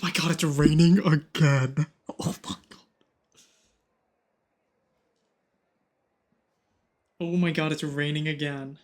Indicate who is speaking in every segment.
Speaker 1: my god, it's raining again. Oh my god. Oh my god, it's raining again.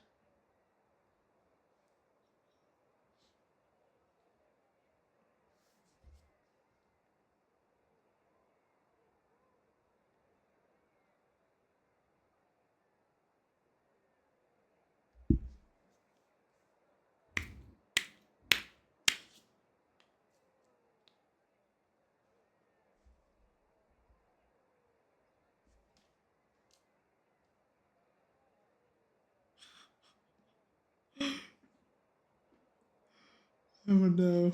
Speaker 1: Oh no.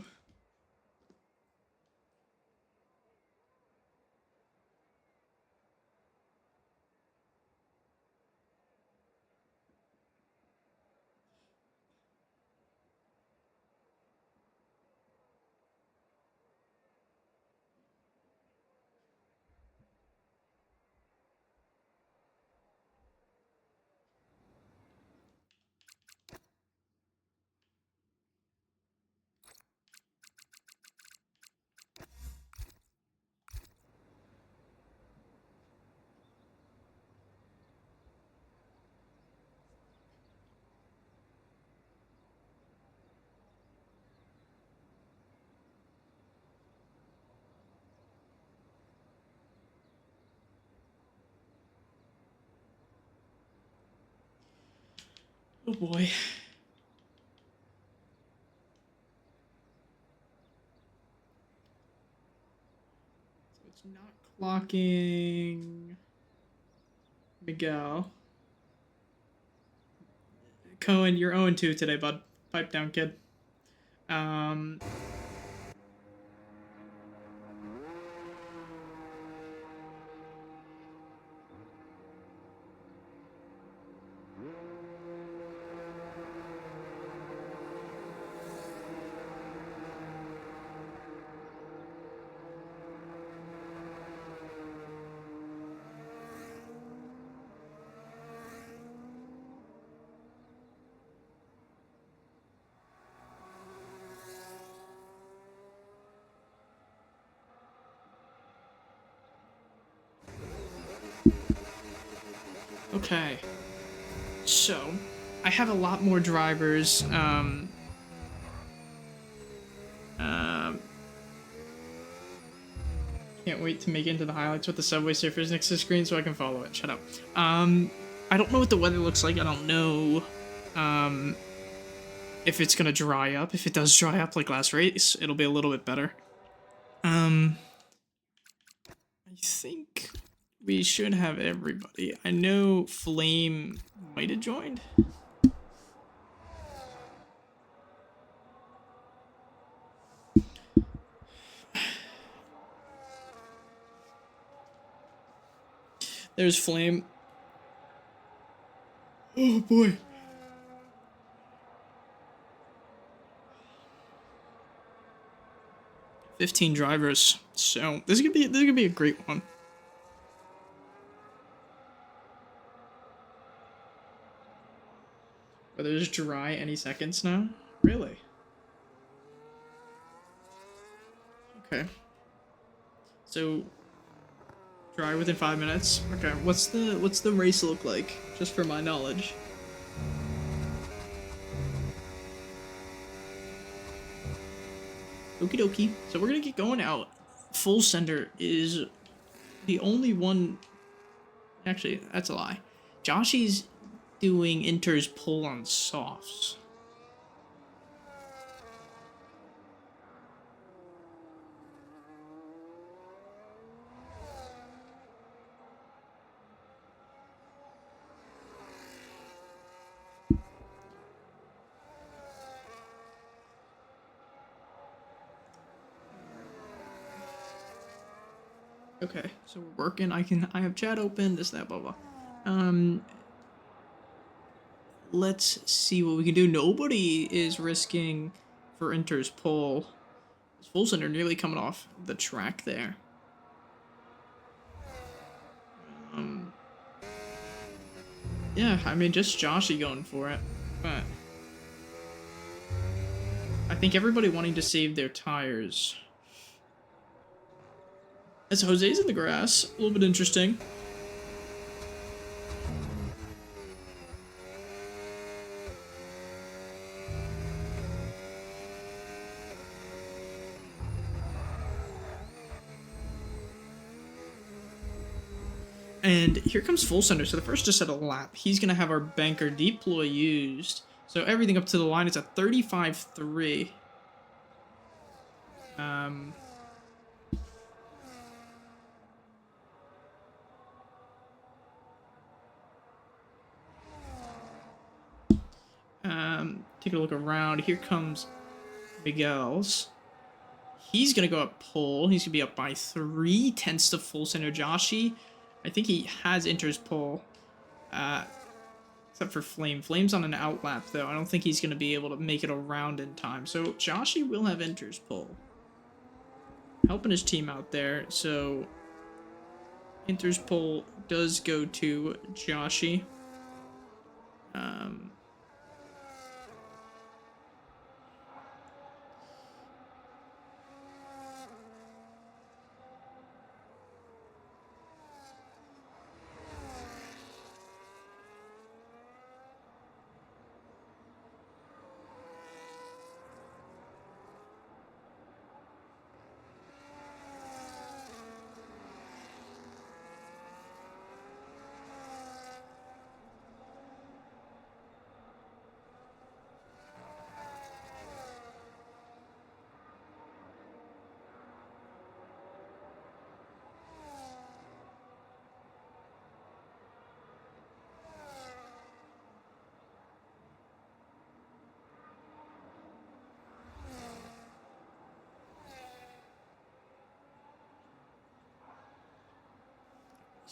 Speaker 1: Oh boy. So it's not clocking Miguel. Cohen, you're 0-2 today, bud. Pipe down, kid. Okay. So, I have a lot more drivers. Can't wait to make it into the highlights with the Subway Surfers next to the screen so I can follow it. Shut up. I don't know what the weather looks like. I don't know, if it's gonna dry up. If it does dry up like last race, it'll be a little bit better. I think we should have everybody. I know Flame might have joined. There's Flame. Oh boy. $15 drivers. So this is gonna be a great one. Are those dry any seconds now? Really? Okay. So dry within 5 minutes. Okay. What's the race look like? Just for my knowledge. Okie dokie. So we're gonna get going out. Full sender is the only one. Actually, that's a lie. Joshy's doing Inter's pull on softs. Okay, so we're working. I have chat open, this, that, blah, blah. Let's see what we can do. Nobody is risking for Inter's pull. Full center nearly coming off the track there. Yeah, I mean, just Joshy going for it, but I think everybody wanting to save their tires. As Jose's in the grass, a little bit interesting. And here comes full center. So the first just set a lap. He's going to have our banker deploy used. So everything up to the line is at 35-3. Take a look around. Here comes Miguel's. He's going to go up pole. He's going to be up by 3/10 to full center. Joshy, I think he has enters pole. Except for Flame. Flame's on an outlap, though. I don't think he's going to be able to make it around in time. So Joshy will have enters pole. Helping his team out there. So enters pole does go to Joshy.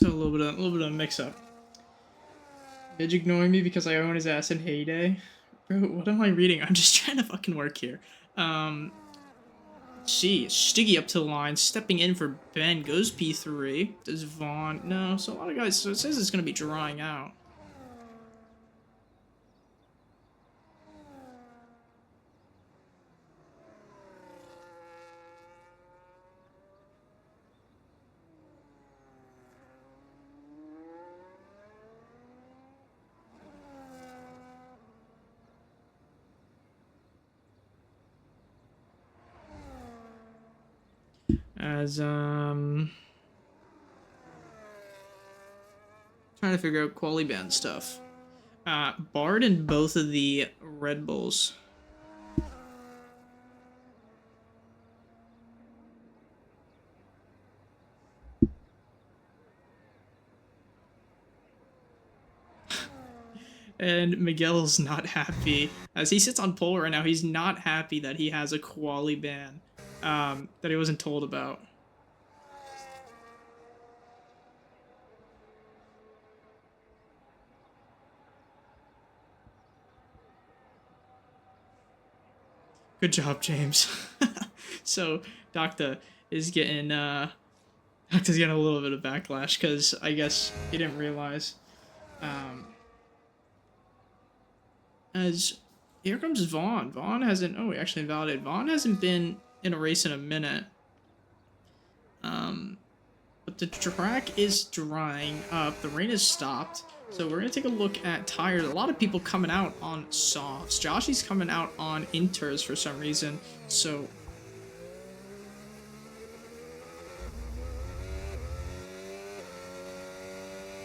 Speaker 1: So a little bit of mix up. Midge ignoring me because I own his ass in Heyday. Bro, what am I reading? I'm just trying to fucking work here. See, Stiggy up to the line, stepping in for Ben, goes P3. Does Vaughn? No, so a lot of guys, so it says it's going to be drying out. As, trying to figure out quali band stuff. Bard in both of the Red Bulls. And Miguel's not happy. As he sits on pole right now, he's not happy that he has a quali ban that he wasn't told about. Good job, James. So Doctor is getting Doctor's getting a little bit of backlash because I guess he didn't realize. As here comes Vaughn. Vaughn hasn't. Oh, he actually invalidated. Vaughn hasn't been in a race in a minute. But the track is drying up. The rain has stopped. So we're gonna take a look at tires. A lot of people coming out on softs. Joshy's coming out on inters for some reason. So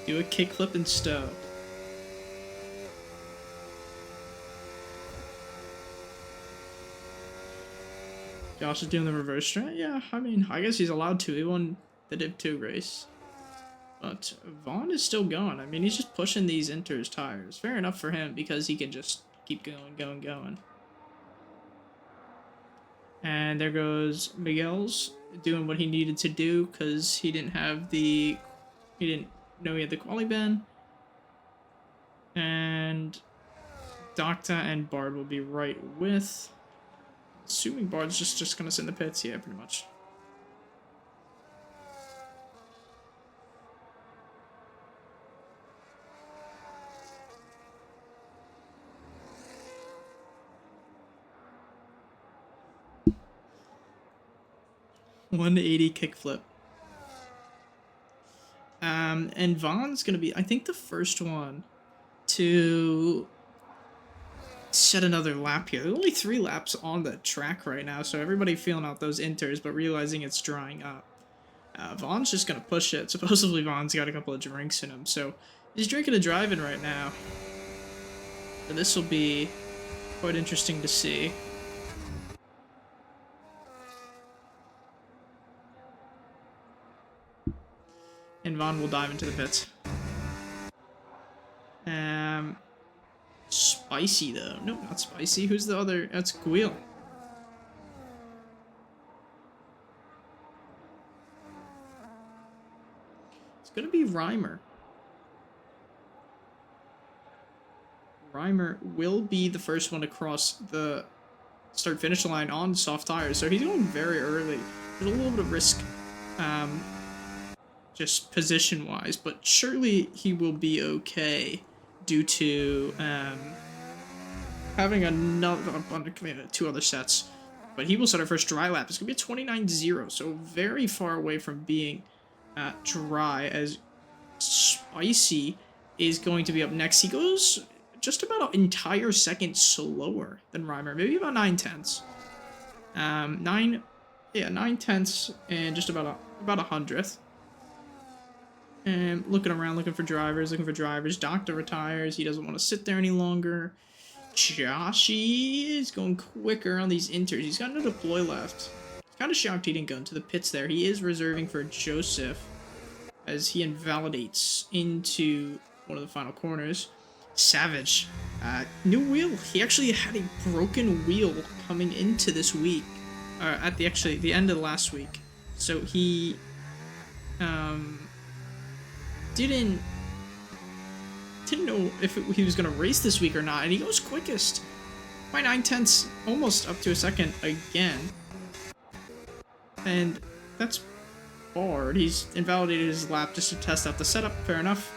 Speaker 1: do a kickflip and stow. Josh is doing the reverse strat. Yeah, I mean, I guess he's allowed to. He won the Div 2 race. But Vaughn is still going. I mean, he's just pushing these inters tires. Fair enough for him because he can just keep going. And there goes Miguel's doing what he needed to do because he didn't know he had the quali ban. And Docta and Bard will be right with. Assuming Bard's just gonna sit in the pits, yeah, pretty much. $180 kickflip. And Vaughn's going to be, I think, the first one to set another lap here. There are only 3 laps on the track right now, so everybody feeling out those inters, but realizing it's drying up. Vaughn's just going to push it. Supposedly Vaughn's got a couple of drinks in him, so he's drinking and driving right now. So this will be quite interesting to see. And Vaughn will dive into the pits. Spicy though. Nope, not Spicy. Who's the other? That's Guil. It's gonna be Reimer. Reimer will be the first one to cross the start-finish line on soft tires, so he's going very early. There's a little bit of risk, just position-wise, but surely he will be okay due to having another 2 other sets. But he will set our first dry lap. It's going to be a 29-0, so very far away from being dry, as Spicy is going to be up next. He goes just about an entire second slower than Reimer, maybe about 9/10. 9/10 and just about a 100th. And looking around, looking for drivers. Doctor retires. He doesn't want to sit there any longer. Joshy is going quicker on these inters. He's got no deploy left. Kind of shocked he didn't go into the pits there. He is reserving for Joseph as he invalidates into one of the final corners. Savage. New wheel. He actually had a broken wheel coming into this week. At the end of last week. So he didn't know if he was going to race this week or not, and he goes quickest by 9/10, almost up to a second again. And that's barred. He's invalidated his lap just to test out the setup. Fair enough.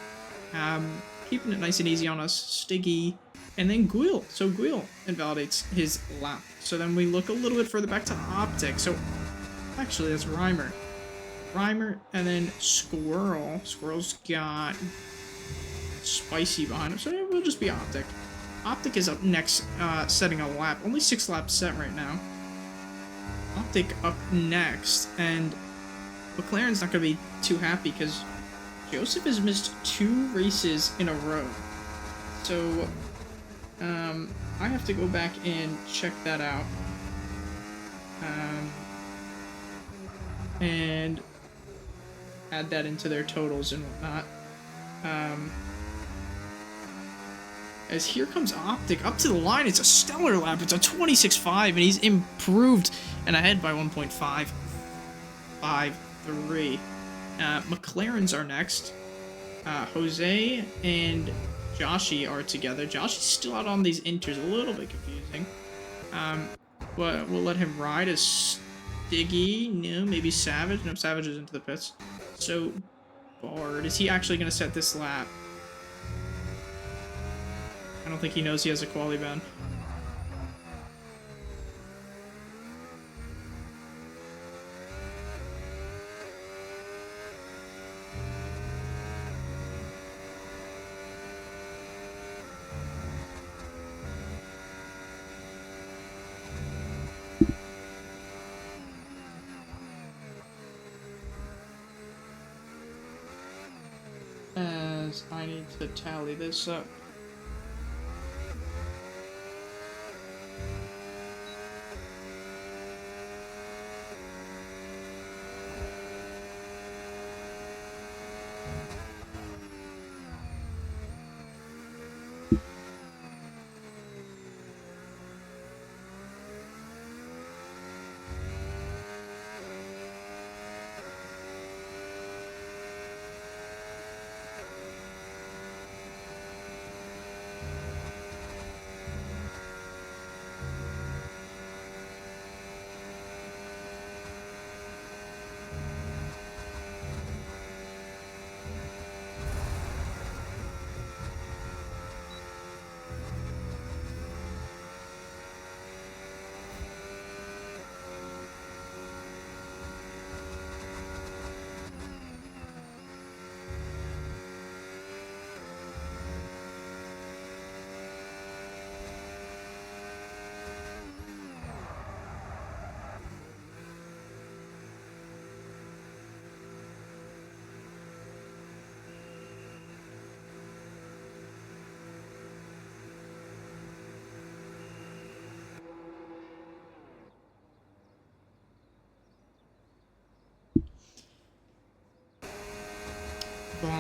Speaker 1: Keeping it nice and easy on us. Stiggy. And then Guil. So Guil invalidates his lap. So then we look a little bit further back to Optic. So actually, that's Reimer. And then Squirrel. Squirrel's got Spicy behind him. So yeah, we'll just be Optic. Optic is up next, setting a lap. Only 6 laps set right now. Optic up next. And McLaren's not going to be too happy because Joseph has missed 2 races in a row. So I have to go back and check that out. And add that into their totals and whatnot. As here comes Optic up to the line. It's a stellar lap. It's a 26.5, and he's improved and ahead by 1.553. McLaren's are next. Jose and Joshy are together. Joshy's still out on these inters, a little bit confusing. But we'll let him ride as Stiggy. No, maybe Savage. No, Savage is into the pits. So, Bard, is he actually going to set this lap? I don't think he knows he has a quali ban. As I need to tally this up.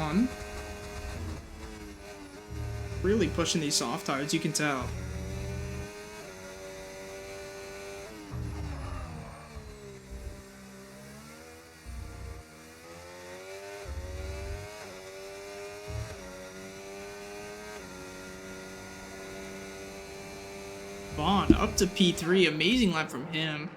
Speaker 1: fun. Really pushing these soft tires, you can tell. Vaughn up to P3, amazing lap from him.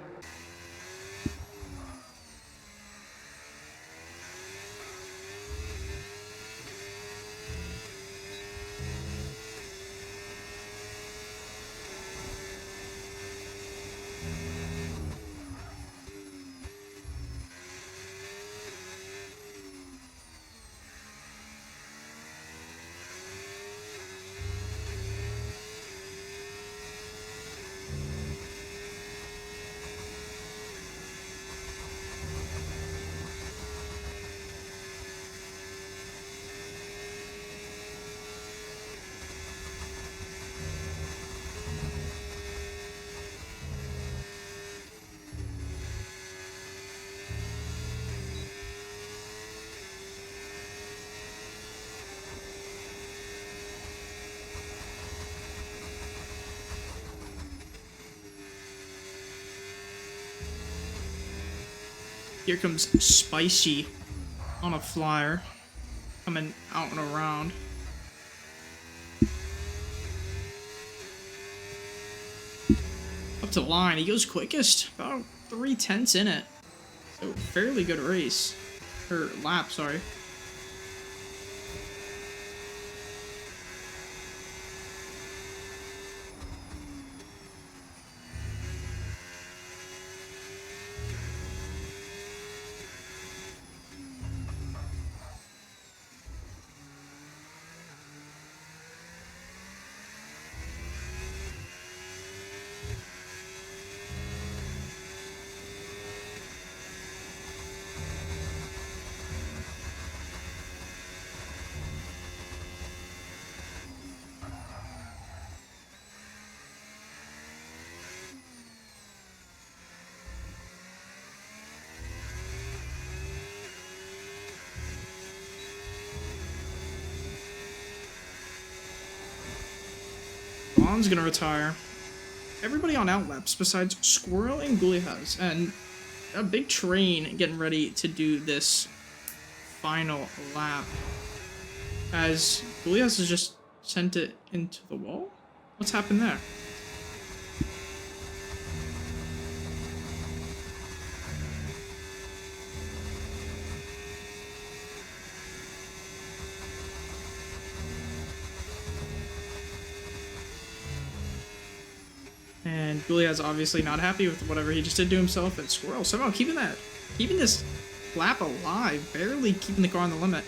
Speaker 1: Here comes Spicy on a flyer, coming out and around. Up to the line, he goes quickest, about 3/10 in it. So fairly good race, or lap, sorry. Vaughn's gonna retire. Everybody on outlaps besides Squirrel and Gullias, and a big train getting ready to do this final lap. As Gullias has just sent it into the wall? What's happened there? And Gullias obviously not happy with whatever he just did to himself, and Squirrel somehow keeping this lap alive, barely keeping the car on the limit.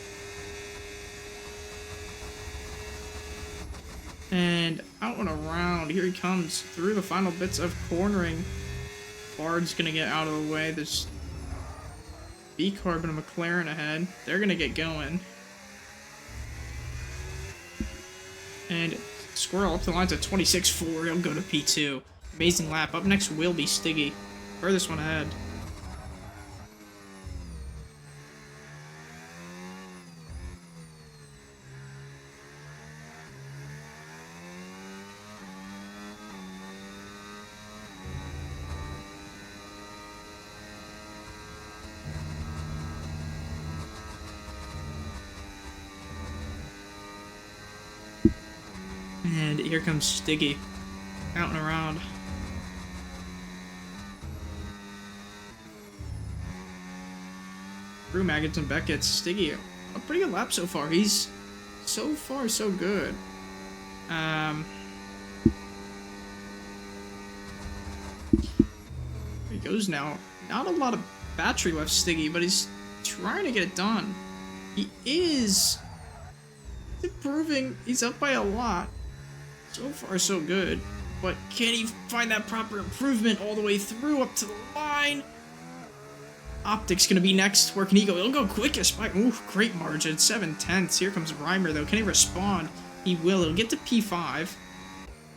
Speaker 1: And out and around, here he comes through the final bits of cornering. Bard's gonna get out of the way. There's B-Carbon and McLaren ahead. They're gonna get going. And Squirrel up the lines at 26.4. He'll go to P2. Amazing lap. Up next will be Stiggy. Furthest one ahead. And here comes Stiggy. Out and around. Through Maggots and Beckett's. Stiggy, a pretty good lap so far. He's so far so good. Here he goes now. Not a lot of battery left, Stiggy, but he's trying to get it done. He is improving. He's up by a lot. So far, so good. But can he find that proper improvement all the way through up to the line? Optic's gonna be next. Where can he go? He'll go quickest by great margin. 7/10. Here comes Reimer though. Can he respond? He will. He'll get to P5.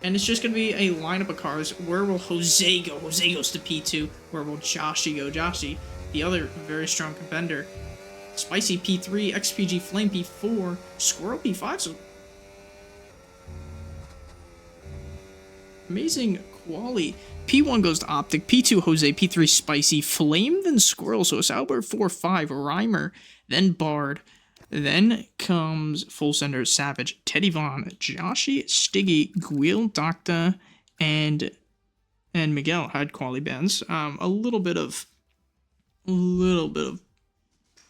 Speaker 1: And it's just gonna be a lineup of cars. Where will Jose go? Jose goes to P2. Where will Joshy go? Joshy, the other very strong contender, Spicy P3, XPG Flame P4, Squirrel P5. So amazing quality. P1 goes to Optic, P2 Jose, P3 Spicy, Flame, then Squirrel. So it's Albert 4-5, Rhymer, then Bard. Then comes Full Sender, Savage, Teddy Vaughn, Joshy, Stiggy, Gwil, Docta, and Miguel had quality bands. A little bit of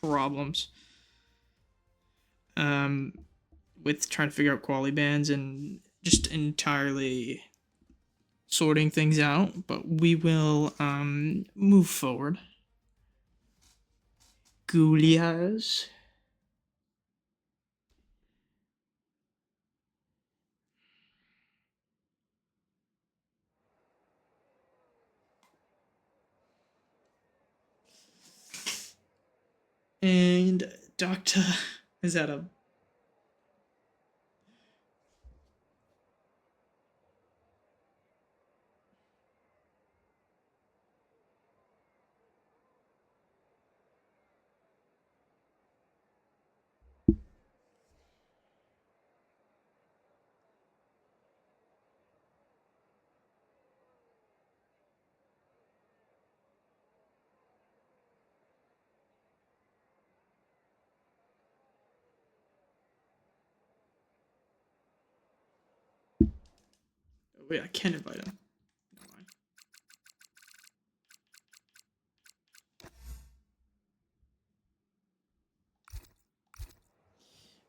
Speaker 1: problems with trying to figure out quality bands and just entirely sorting things out, but we will move forward. Goulias. And Doctor is at a wait, I can't invite him.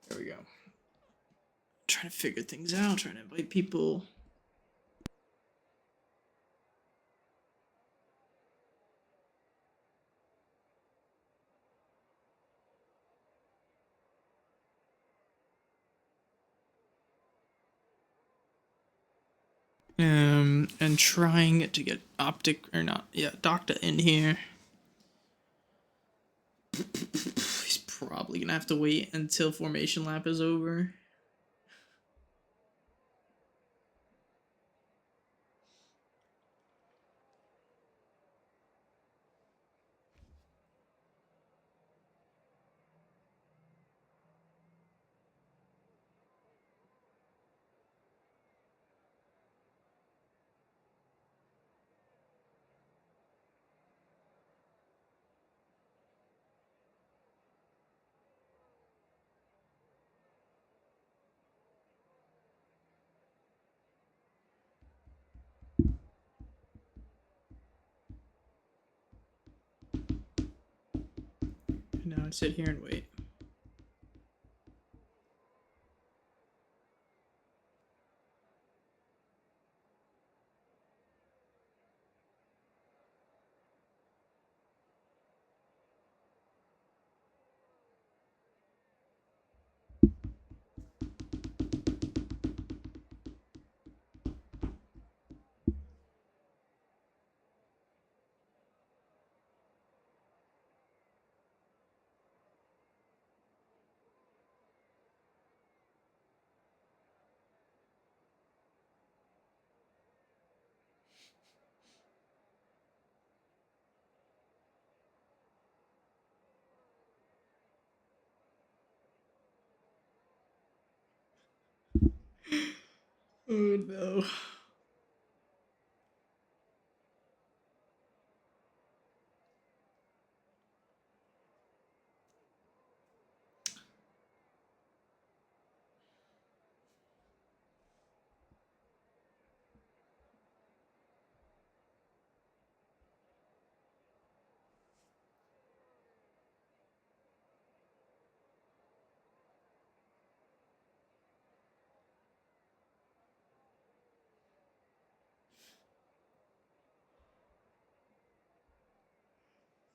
Speaker 1: There we go. Trying to figure things out, trying to invite people. And trying to get Optic or not, yeah, Doctor in here. He's probably gonna have to wait until formation lap is over. Now I'd sit here and wait. Oh no.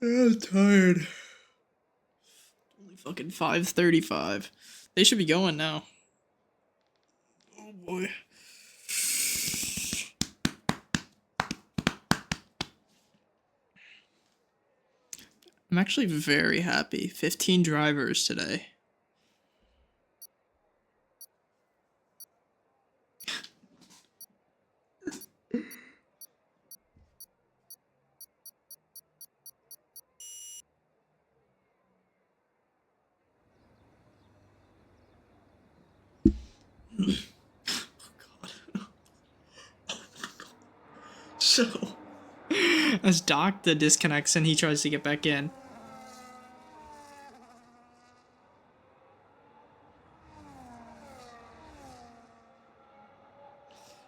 Speaker 1: I'm tired. Only fucking 5:35. They should be going now. Oh boy. I'm actually very happy. 15 drivers today. God. So, as Doctor disconnects and he tries to get back in.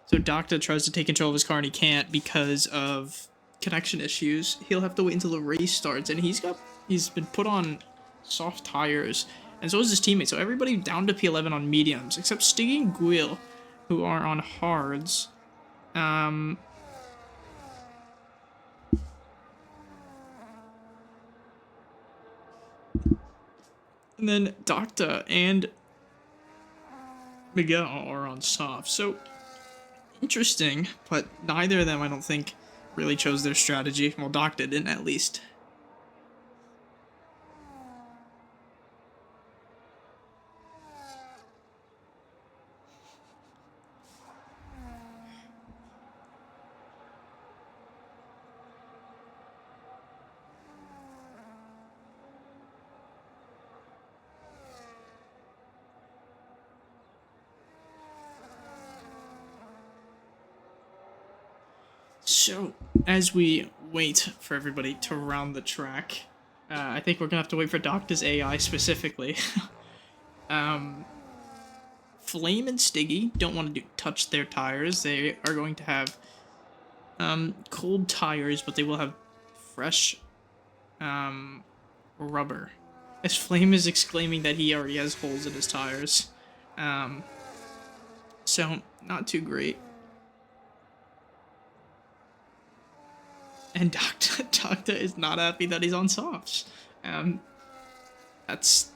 Speaker 1: So Doctor tries to take control of his car and he can't because of connection issues. He'll have to wait until the race starts, and he's been put on soft tires, and so is his teammate. So everybody down to P11 on mediums, except Stiggy and Guil, who are on hards. And then Doctor and Miguel are on soft. So interesting, but neither of them, I don't think, really chose their strategy. Well, Doctor didn't, at least. So, as we wait for everybody to round the track, I think we're gonna have to wait for Doctor's AI specifically. Flame and Stiggy don't want to touch their tires. They are going to have cold tires, but they will have fresh rubber. As Flame is exclaiming that he already has holes in his tires. So, not too great. And Doctor is not happy that he's on softs. That's...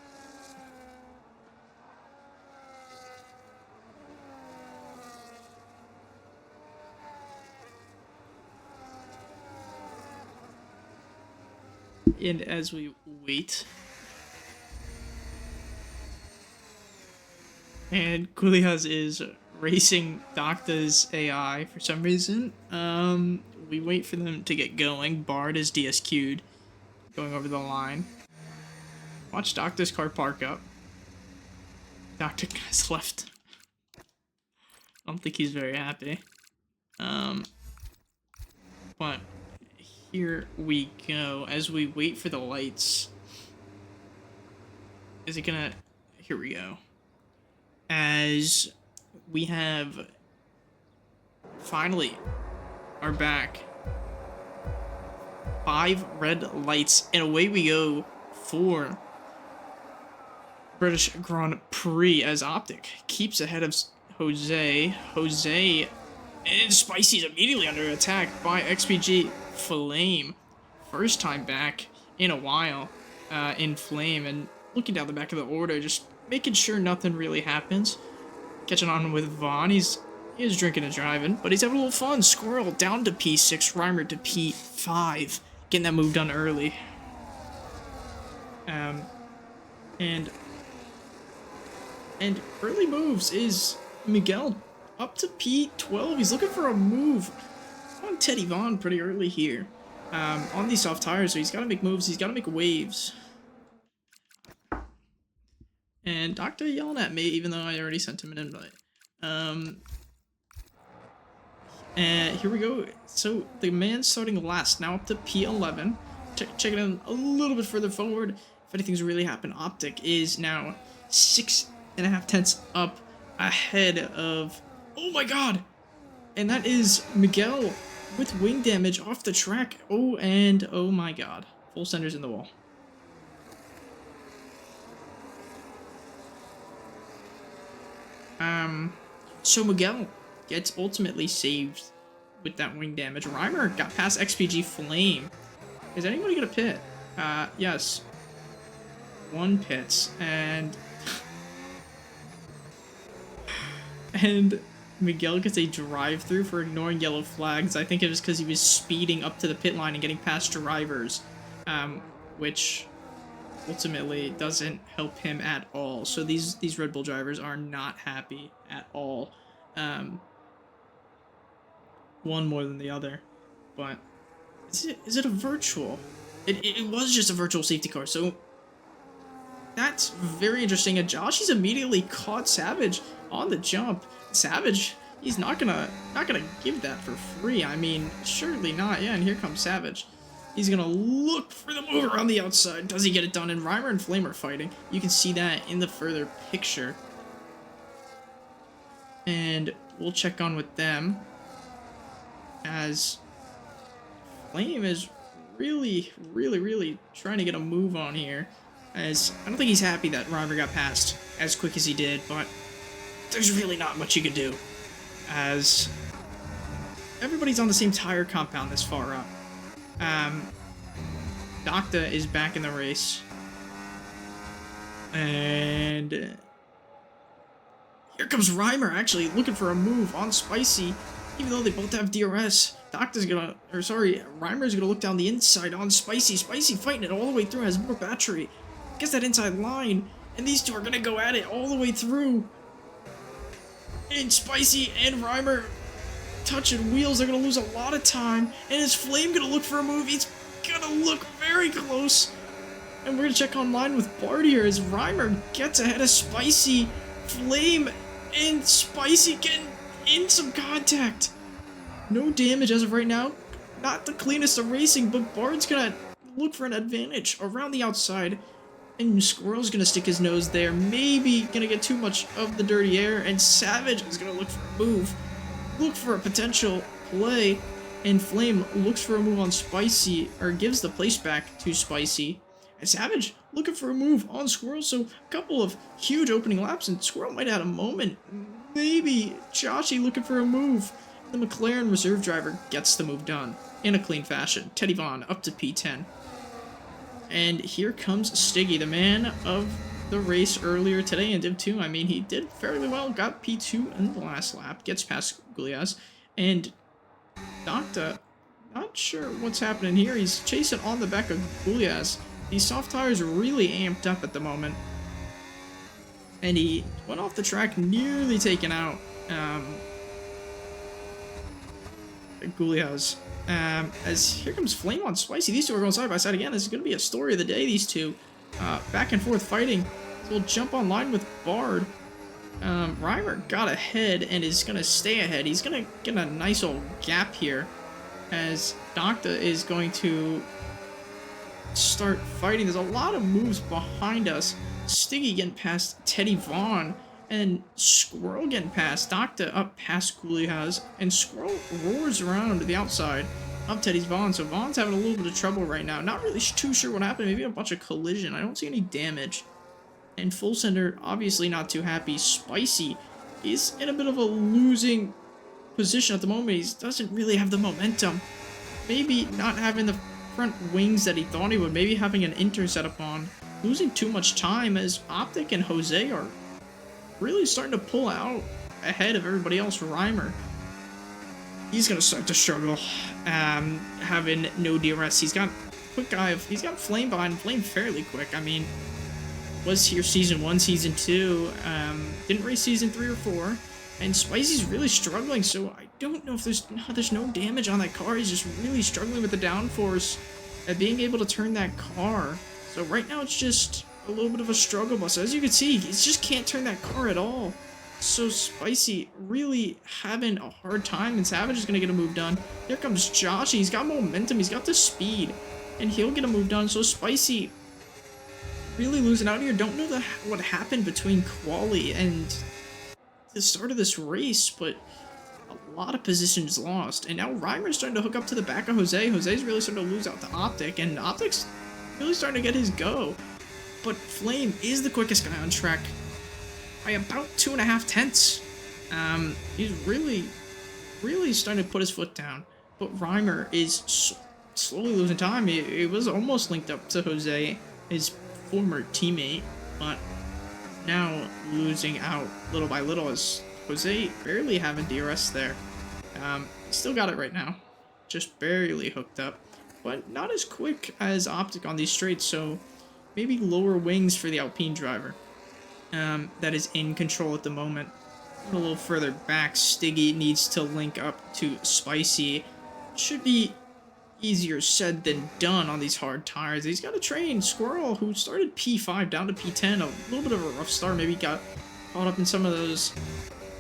Speaker 1: And as we wait... And Kulias is racing Doctor's AI for some reason. We wait for them to get going. Bard is DSQ'd, going over the line. Watch Doctor's car park up. Doctor has left. I don't think he's very happy. But here we go. As we wait for the lights. Is it gonna... Here we go. As we have finally are back. 5 red lights, and away we go for British Grand Prix as Optic keeps ahead of Jose. And Spicy's immediately under attack by XPG Flame. First time back in a while in Flame, and looking down the back of the order, just making sure nothing really happens. Catching on with Vaughn. He is drinking and driving, but he's having a little fun. Squirrel down to P6, Reimer to P5. Getting that move done early. And early moves is Miguel up to P12. He's looking for a move on Teddy Vaughn pretty early here. On these soft tires, so he's got to make moves. He's got to make waves. And Doctor yelling at me, even though I already sent him an invite. And here we go. So the man starting last, now up to P11. Checking in a little bit further forward. If anything's really happened, Optic is now 6.5 tenths up ahead of... Oh my god! And that is Miguel with wing damage off the track. Oh, and oh my god. Full centers in the wall. So Miguel gets ultimately saved with that wing damage. Reimer got past XPG Flame. Is anybody gonna pit? Yes. One pits, and Miguel gets a drive-through for ignoring yellow flags. I think it was because he was speeding up to the pit line and getting past drivers, which ultimately doesn't help him at all. So these Red Bull drivers are not happy at all. One more than the other, but is it a virtual? It was just a virtual safety car, so that's very interesting. And Josh is immediately caught Savage on the jump. Savage, he's not gonna give that for free. I mean, surely not. Yeah, and here comes Savage. He's gonna look for the move around the outside. Does he get it done? And Reimer and Flame are fighting. You can see that in the further picture. And we'll check on with them, as Flame is really trying to get a move on here. As I don't think he's happy that Reimer got past as quick as he did, but there's really not much you can do, as everybody's on the same tire compound this far up. Docta is back in the race. And here comes Reimer, actually looking for a move on Spicy. Even though they both have DRS, Reimer's gonna look down the inside on Spicy. Spicy fighting it all the way through, has more battery. Gets that inside line, and these two are gonna go at it all the way through. And Spicy and Reimer touching wheels. They're gonna lose a lot of time. And is Flame gonna look for a move? He's gonna look very close. And we're gonna check online with Bard here as Reimer gets ahead of Spicy. Flame and Spicy getting in some contact. No damage as of right now. Not the cleanest of racing, but Bard's gonna look for an advantage around the outside. And Squirrel's gonna stick his nose there. Maybe gonna get too much of the dirty air. And Savage is gonna look for a move. Look for a potential play. And Flame looks for a move on Spicy, or gives the place back to Spicy. And Savage looking for a move on Squirrel. So a couple of huge opening laps, and Squirrel might have had a moment. Maybe Joshy looking for a move. The McLaren reserve driver gets the move done in a clean fashion. Teddy Vaughn up to P10. And here comes Stiggy, the man of the race earlier today in Div 2. I mean, he did fairly well, got P2 in the last lap, gets past Gulias. And Docta, not sure what's happening here. He's chasing on the back of Gulias. These soft tires are really amped up at the moment. And he went off the track, nearly taken out Gulias. As here comes Flame on Spicy. These two are going side by side again. This is going to be a story of the day, these two. Back and forth fighting. So we'll jump online with Bard. Reimer got ahead and is going to stay ahead. He's going to get a nice old gap here, as Docta is going to start fighting. There's a lot of moves behind us. Stiggy getting past Teddy Vaughn, and Squirrel getting past Docta up past Gulias, and Squirrel roars around to the outside of Teddy's Vaughn. So Vaughn's having a little bit of trouble right now. Not really too sure what happened. Maybe a bunch of collision. I don't see any damage. And Full Sender obviously not too happy. Spicy is in a bit of a losing position at the moment. He doesn't really have the momentum. Maybe not having the front wings that he thought he would. Maybe having an inter set up on. Losing too much time, as Optic and Jose are really starting to pull out ahead of everybody else. Reimer, he's gonna start to struggle, having no DRS. He's got he's got Flame behind. Flame fairly quick. I mean, was here season 1, season 2, didn't race season 3 or 4, and Spicy's really struggling. So I don't know if there's no damage on that car. He's just really struggling with the downforce at being able to turn that car. So right now it's just a little bit of a struggle bus. As you can see, he just can't turn that car at all. So Spicy really having a hard time, and Savage is going to get a move done. Here comes Josh. He's got momentum. He's got the speed, and he'll get a move done. So Spicy really losing out here. Don't know what happened between Quali and the start of this race, but a lot of positions lost. And now Reimer's starting to hook up to the back of Jose. Jose's really starting to lose out to Optic, and Optic's really starting to get his go. But Flame is the quickest guy on track by about 2.5 tenths. He's really starting to put his foot down. But Reimer is slowly losing time. He was almost linked up to Jose, his former teammate, but now losing out little by little, as Jose barely having DRS there. Still got it right now, just barely hooked up, but not as quick as Optic on these straights. So maybe lower wings for the Alpine driver that is in control at the moment. A little further back, Stiggy needs to link up to Spicy. Should be easier said than done on these hard tires. He's got to train Squirrel, who started P5 down to P10. A little bit of a rough start. Maybe got caught up in some of those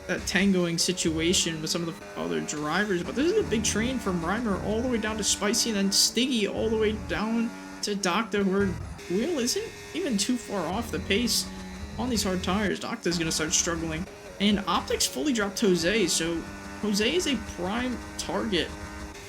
Speaker 1: that tangoing situation with some of the other drivers. But this is a big train from Reimer all the way down to Spicy, and then Stiggy all the way down to Doctor, where Wheel isn't even too far off the pace on these hard tires. Doctor's gonna start struggling, and Optics fully dropped Jose, so Jose is a prime target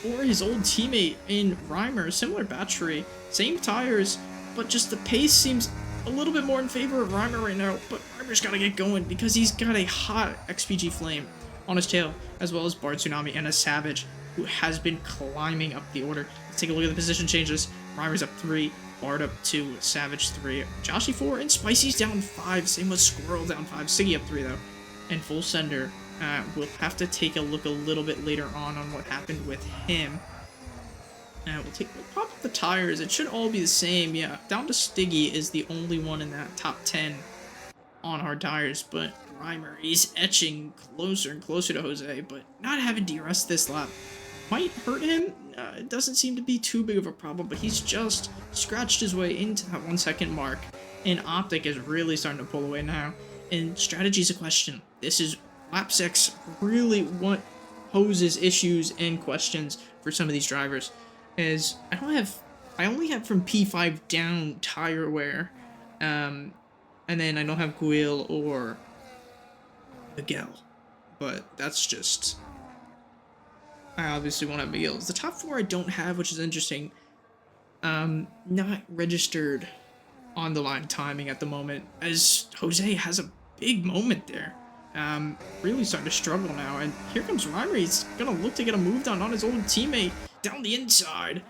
Speaker 1: for his old teammate in Reimer. Similar battery, same tires, but just the pace seems a little bit more in favor of Reimer right now. But Reimer's gotta get going because he's got a hot XPG Flame on his tail, as well as Bard Tsunami and a Savage who has been climbing up the order. Let's take a look at the position changes. Reimer's up 3, Bard up 2, Savage 3, Joshy 4, and Spicy's down 5. Same with Squirrel down 5. Siggy up 3 though. And Full Sender, we'll have to take a look a little bit later on what happened with him. We'll pop up the tires. It should all be the same. Yeah, down to Stiggy is the only one in that top 10 on hard tires, but Reimer is etching closer and closer to Jose, but not having DRS this lap might hurt him. It doesn't seem to be too big of a problem, but he's just scratched his way into that 1 second mark, and Optic is really starting to pull away now, and strategy's a question. This is lap 6, really what poses issues and questions for some of these drivers, is I only have from P5 down tire wear, and then I don't have Guil or Miguel, but that's just, I obviously won't have Miguel. The top 4 I don't have, which is interesting. Not registered on the line timing at the moment, as Jose has a big moment there. Really starting to struggle now, and here comes Reimer. He's gonna look to get a move done on his old teammate down the inside,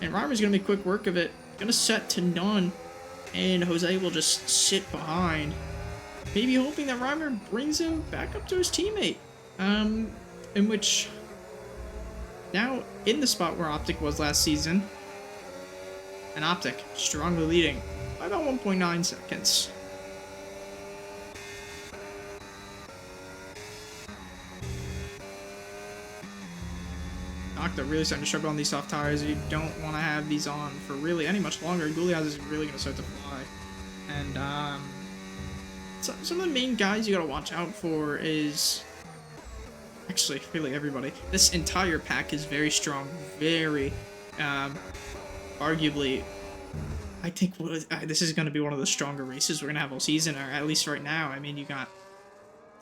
Speaker 1: and Reimer's gonna make quick work of it. Gonna set to none, and Jose will just sit behind, maybe hoping that Reimer brings him back up to his teammate. In which, now in the spot where Optic was last season, and Optic strongly leading by about 1.9 seconds. Doctor really starting to struggle on these soft tires. You don't want to have these on for really any much longer. Goulias is really going to start to fly. And so, some of the main guys you got to watch out for is, actually, really everybody. This entire pack is very strong, very, arguably, I think this is going to be one of the stronger races we're going to have all season, or at least right now. I mean, you got,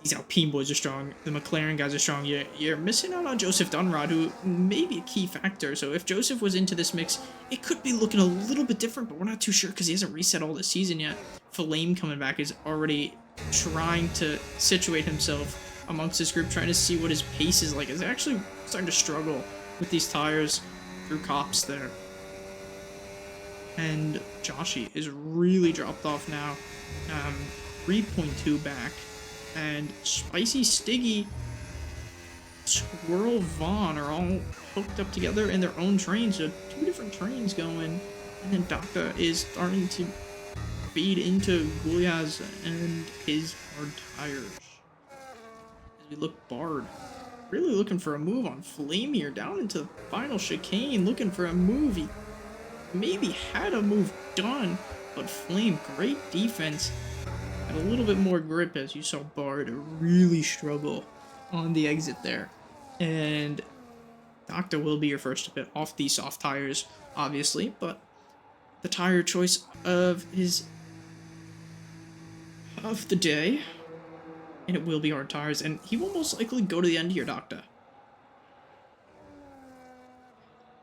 Speaker 1: these Alpine boys are strong, the McLaren guys are strong. You're missing out on Joseph Dunrod, who may be a key factor. So if Joseph was into this mix, it could be looking a little bit different, but we're not too sure because he hasn't reset all this season yet. Flame coming back is already trying to situate himself amongst this group, trying to see what his pace is like. He's actually starting to struggle with these tires through cops there. And Joshy is really dropped off now. 3.2 back. And Spicy, Stiggy, Squirrel, Vaughn are all hooked up together in their own trains. So 2 different trains going. And then Doctor is starting to feed into Goulias and his hard tires. As we look, Bard really looking for a move on Flame here, down into the final chicane, looking for a move. He maybe had a move done, but Flame, great defense. A little bit more grip, as you saw Bard really struggle on the exit there. And Doctor will be your first to bit off these soft tires, obviously, but the tire choice of the day, and it will be hard tires, and he will most likely go to the end here, Doctor.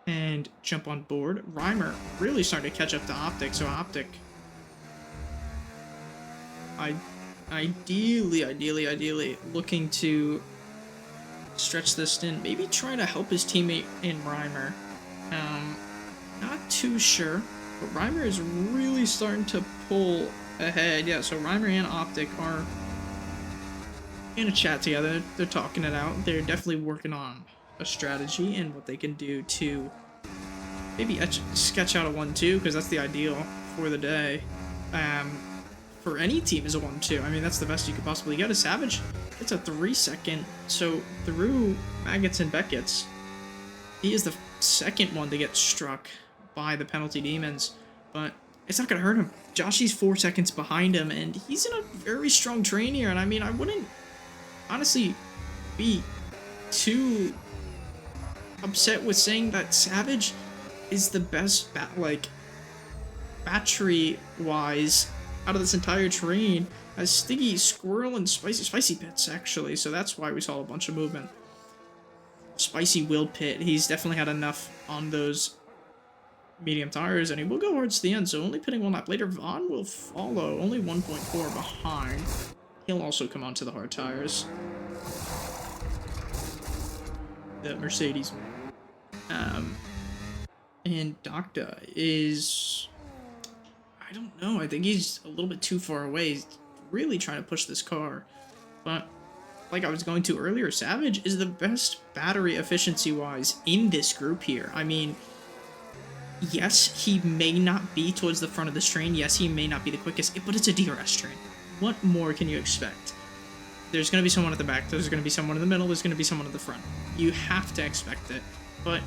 Speaker 1: And jump on board. Reimer really starting to catch up to Optic, so Optic, ideally looking to stretch this stint, maybe trying to help his teammate in Reimer. Not too sure, but Reimer is really starting to pull ahead. Yeah, so Reimer and Optic are in a chat together. They're talking it out. They're definitely working on a strategy and what they can do to maybe sketch out a 1-2, because that's the ideal for the day. For any team is a 1-2. I mean, that's the best you could possibly get. A Savage, it's a 3-second. So through Maggots and Beckett's, he is the second one to get struck by the penalty demons. But it's not going to hurt him. Joshy's 4 seconds behind him, and he's in a very strong train here. And I mean, I wouldn't honestly be too upset with saying that Savage is the best, battery-wise out of this entire train. As Stiggy, Squirrel, and Spicy pits, actually. So that's why we saw a bunch of movement. Spicy will pit. He's definitely had enough on those medium tires, and he will go hard to the end, so only pitting one lap later. Vaughn will follow, only 1.4 behind. He'll also come onto the hard tires. The Mercedes. And Docta is... I don't know, I think he's a little bit too far away. He's really trying to push this car. But, like I was going to earlier, Savage is the best battery efficiency-wise in this group here. I mean... yes, he may not be towards the front of this train. Yes, he may not be the quickest, but it's a DRS train. What more can you expect? There's going to be someone at the back. There's going to be someone in the middle. There's going to be someone at the front. You have to expect it. But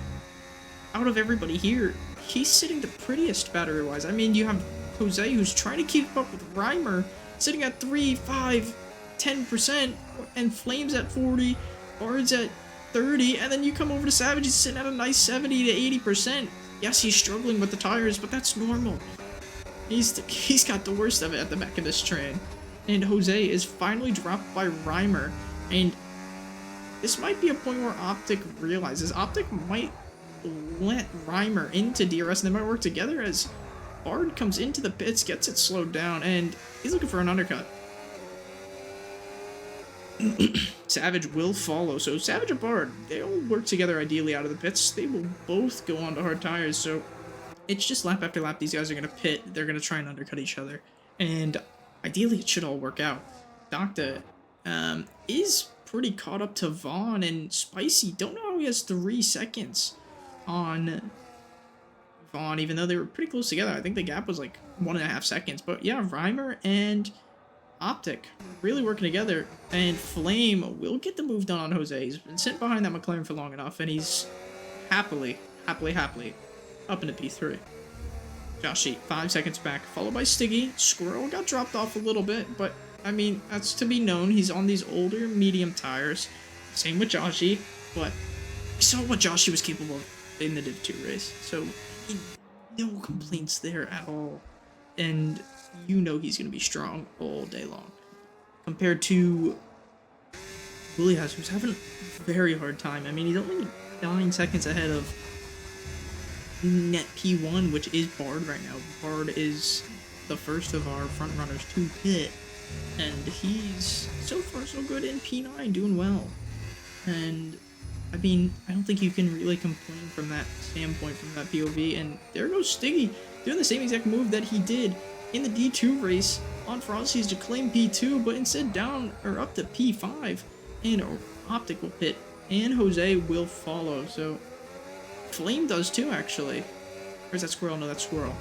Speaker 1: out of everybody here, he's sitting the prettiest battery-wise. I mean, you have Jose, who's trying to keep up with Reimer, sitting at 3, 5, 10%, and Flames at 40, Bard's at 30, and then you come over to Savage, he's sitting at a nice 70 to 80%. Yes, he's struggling with the tires, but that's normal. He's got the worst of it at the back of this train. And Jose is finally dropped by Reimer. And this might be a point where Optic realizes. Optic might let Reimer into DRS, and they might work together as Bard comes into the pits, gets it slowed down, and he's looking for an undercut. Savage will follow, so Savage and Bard, they'll work together ideally out of the pits. They will both go onto hard tires, so it's just lap after lap. These guys are going to pit, they're going to try and undercut each other, and ideally it should all work out. Docta is pretty caught up to Vaughn, and Spicy, don't know how he has 3 seconds on Vaughn, even though they were pretty close together. I think the gap was like 1.5 seconds, but yeah, Reimer and Optic really working together, and Flame will get the move done on Jose. He's been sitting behind that McLaren for long enough, and he's happily up into P3. Joshy, 5 seconds back, followed by Stiggy. Squirrel got dropped off a little bit, but I mean, that's to be known. He's on these older medium tires. Same with Joshy, but we saw what Joshy was capable of in the Div 2 race, so no complaints there at all. And you know he's going to be strong all day long. Compared to Willias, who's having a very hard time. I mean, he's only 9 seconds ahead of net P1, which is Bard right now. Bard is the first of our front runners to pit, and he's so far so good in P9, doing well. And I mean, I don't think you can really complain from that standpoint, from that POV. And there goes Stiggy, doing the same exact move that he did in the D2 race on Frosty's to claim P2, but instead down or up to P5, and Optic will pit, and Jose will follow. So Flame does too, actually. Or is that Squirrel? No, that's Squirrel.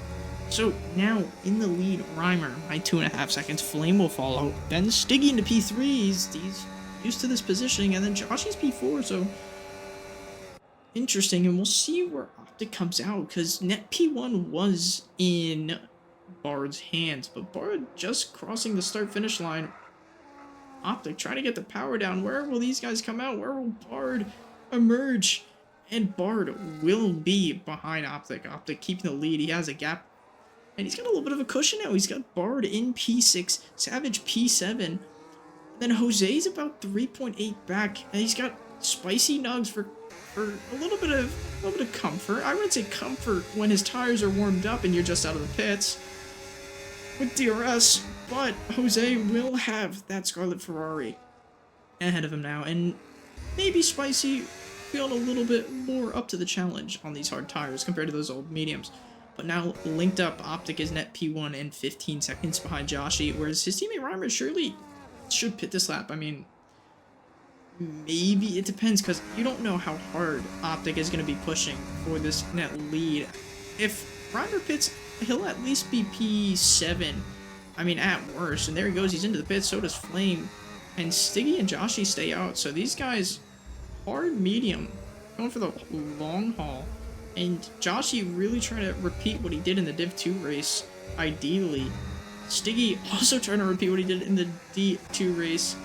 Speaker 1: So now in the lead, Reimer by 2.5 seconds. Flame will follow. Then Stiggy into P3. He's used to this positioning, and then Joshy's P4. So interesting, and we'll see where Optic comes out, because net P1 was in Bard's hands, but Bard just crossing the start-finish line. Optic trying to get the power down. Where will these guys come out? Where will Bard emerge? And Bard will be behind Optic. Optic keeping the lead. He has a gap, and he's got a little bit of a cushion now. He's got Bard in P6, Savage P7, then Jose's about 3.8 back, and he's got Spicy Nugs for a little bit of comfort. I would say comfort when his tires are warmed up and you're just out of the pits with DRS, but Jose will have that Scarlet Ferrari ahead of him now, and maybe Spicy feeling a little bit more up to the challenge on these hard tires compared to those old mediums. But now linked up, Optic is net P1 and 15 seconds behind Joshy, whereas his teammate Reimer surely should pit this lap. I mean, maybe it depends, because you don't know how hard Optic is going to be pushing for this net lead. If Reimer pits, he'll at least be P7. I mean, at worst. And there he goes. He's into the pits. So does Flame. And Stiggy and Joshy stay out. So these guys, hard medium, going for the long haul. And Joshy really trying to repeat what he did in the Div 2 race ideally. Stiggy also trying to repeat what he did in the D2 race.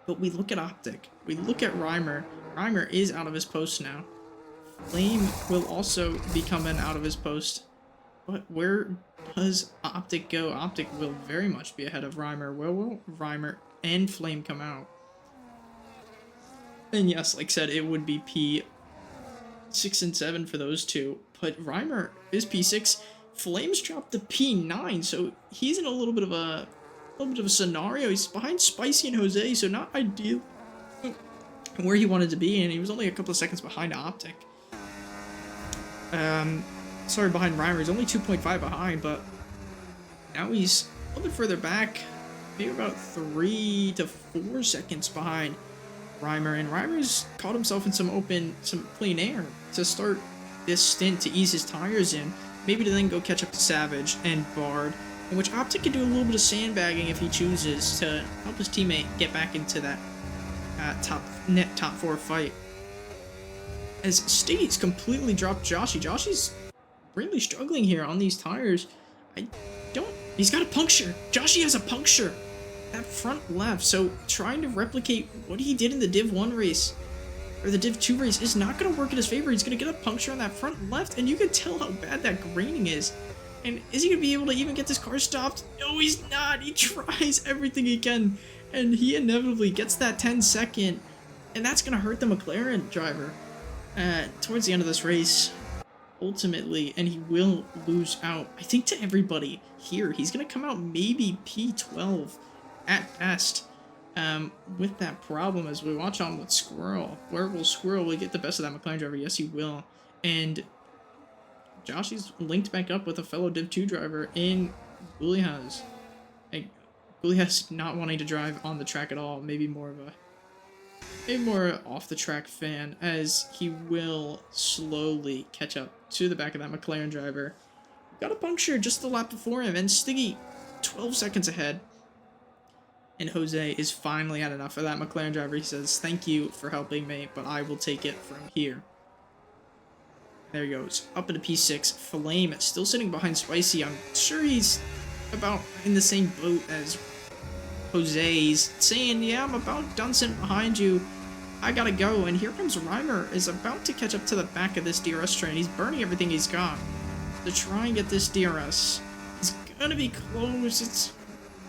Speaker 1: But we look at Optic. We look at Reimer. Reimer is out of his post now. Flame will also be coming out of his post. But where does Optic go? Optic will very much be ahead of Reimer. Where will Reimer and Flame come out? And yes, like I said, it would be P6 and 7 for those two. But Reimer is P6. Flames dropped to P9, so he's in a little bit of a scenario. He's behind Spicy and Jose, so not ideal where he wanted to be, and he was only a couple of seconds behind Optic. Sorry, behind Reimer. He's only 2.5 behind, but now he's a little bit further back. Maybe about 3 to 4 seconds behind Reimer, and Reimer's caught himself in some clean air to start this stint to ease his tires in. Maybe to then go catch up to Savage and Bard, in which Optic can do a little bit of sandbagging if he chooses to help his teammate get back into that top 4 fight. As Stiggy's completely dropped Joshy. Joshy's really struggling here on these tires. He's got a puncture. Joshy has a puncture at front left, so trying to replicate what he did in the Div 1 race, or the Div 2 race, is not going to work in his favor. He's going to get a puncture on that front left, and you can tell how bad that graining is. And is he going to be able to even get this car stopped? No, he's not. He tries everything he can, and he inevitably gets that 10-second, and that's going to hurt the McLaren driver towards the end of this race, ultimately, and he will lose out, I think, to everybody here. He's going to come out maybe P12 at best with that problem as we watch on with Squirrel. Where will Squirrel get the best of that McLaren driver? Yes, he will. And Joshy's linked back up with a fellow Div 2 driver in Gulias. Gulias not wanting to drive on the track at all. Maybe more off the track fan, as he will slowly catch up to the back of that McLaren driver. Got a puncture just the lap before him, and Stiggy 12 seconds ahead. And Jose is finally had enough of that McLaren driver. He says, "Thank you for helping me, but I will take it from here." There he goes, up into P6. Flame still sitting behind Spicy. I'm sure he's about in the same boat as Jose. He's saying, "Yeah, I'm about done sitting behind you. I gotta go." And here comes Reimer, is about to catch up to the back of this DRS train. He's burning everything he's got to try and get this DRS. He's gonna be close. It's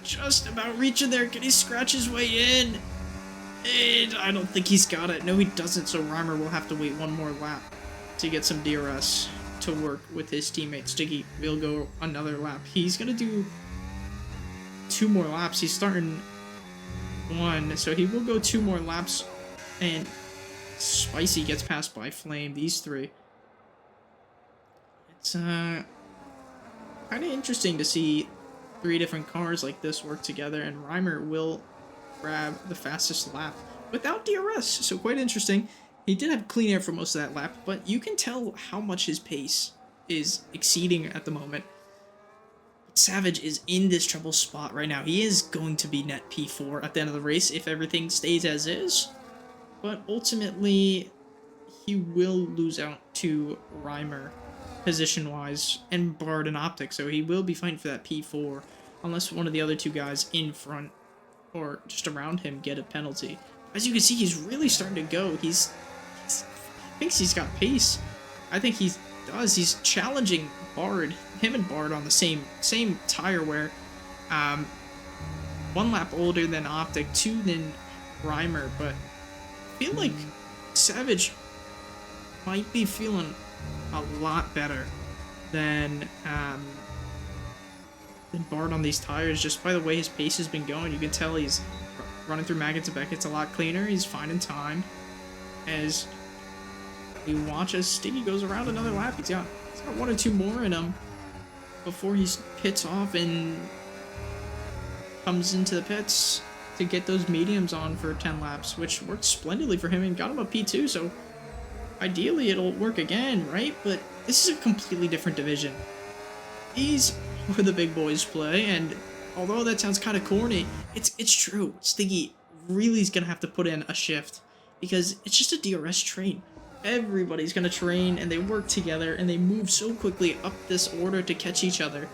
Speaker 1: just about reaching there. Can he scratch his way in? And I don't think he's got it. No, he doesn't, so Reimer will have to wait one more lap to get some DRS to work with his teammate. Stiggy will go another lap. He's gonna do 2 more laps. He's starting 1, so he will go 2 more laps, and Spicy gets passed by Flame. These 3. It's kind of interesting to see 3 different cars like this work together, and Reimer will grab the fastest lap without DRS, so quite interesting. He did have clean air for most of that lap, but you can tell how much his pace is exceeding at the moment. Savage is in this trouble spot right now. He is going to be net P4 at the end of the race if everything stays as is, but ultimately he will lose out to Reimer position-wise and Bard and Optic, so he will be fighting for that P4 unless one of the other 2 guys in front or just around him get a penalty. As you can see, he's really starting to go. He thinks he's got pace. I think he does. He's challenging Bard, him and Bard on the same tire wear. 1 lap older than Optic, 2 than Reimer, but I feel like Savage might be feeling a lot better than Bard on these tires, just by the way his pace has been going. You can tell he's running through Maggots and Beckett's a lot cleaner. He's finding time as we watch as Stiggy goes around another lap. He's got 1 or 2 more in him before he pits off and comes into the pits to get those mediums on for 10 laps, which worked splendidly for him and got him a P2, so ideally it'll work again, right? But this is a completely different division. These where the big boys play, and although that sounds kind of corny, it's true. Stiggy really is going to have to put in a shift because it's just a DRS train. Everybody's going to train, and they work together, and they move so quickly up this order to catch each other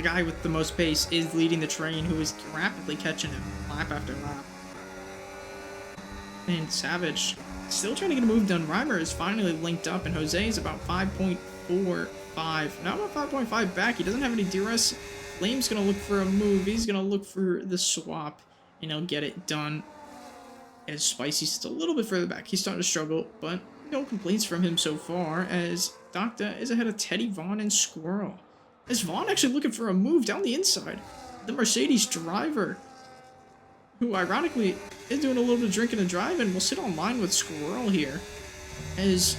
Speaker 1: the guy with the most pace is leading the train, who is rapidly catching him lap after lap. And Savage still trying to get a move done. Reimer is finally linked up, and Jose is about 5.45. Now about 5.5 back. He doesn't have any DRS. Flame's going to look for a move. He's going to look for the swap, and he'll get it done. As Spicy's still a little bit further back. He's starting to struggle, but no complaints from him so far, as Doctor is ahead of Teddy, Vaughn, and Squirrel. Is Vaughn actually looking for a move down the inside? The Mercedes driver, who ironically is doing a little bit of drinking and driving, will sit on line with Squirrel here, as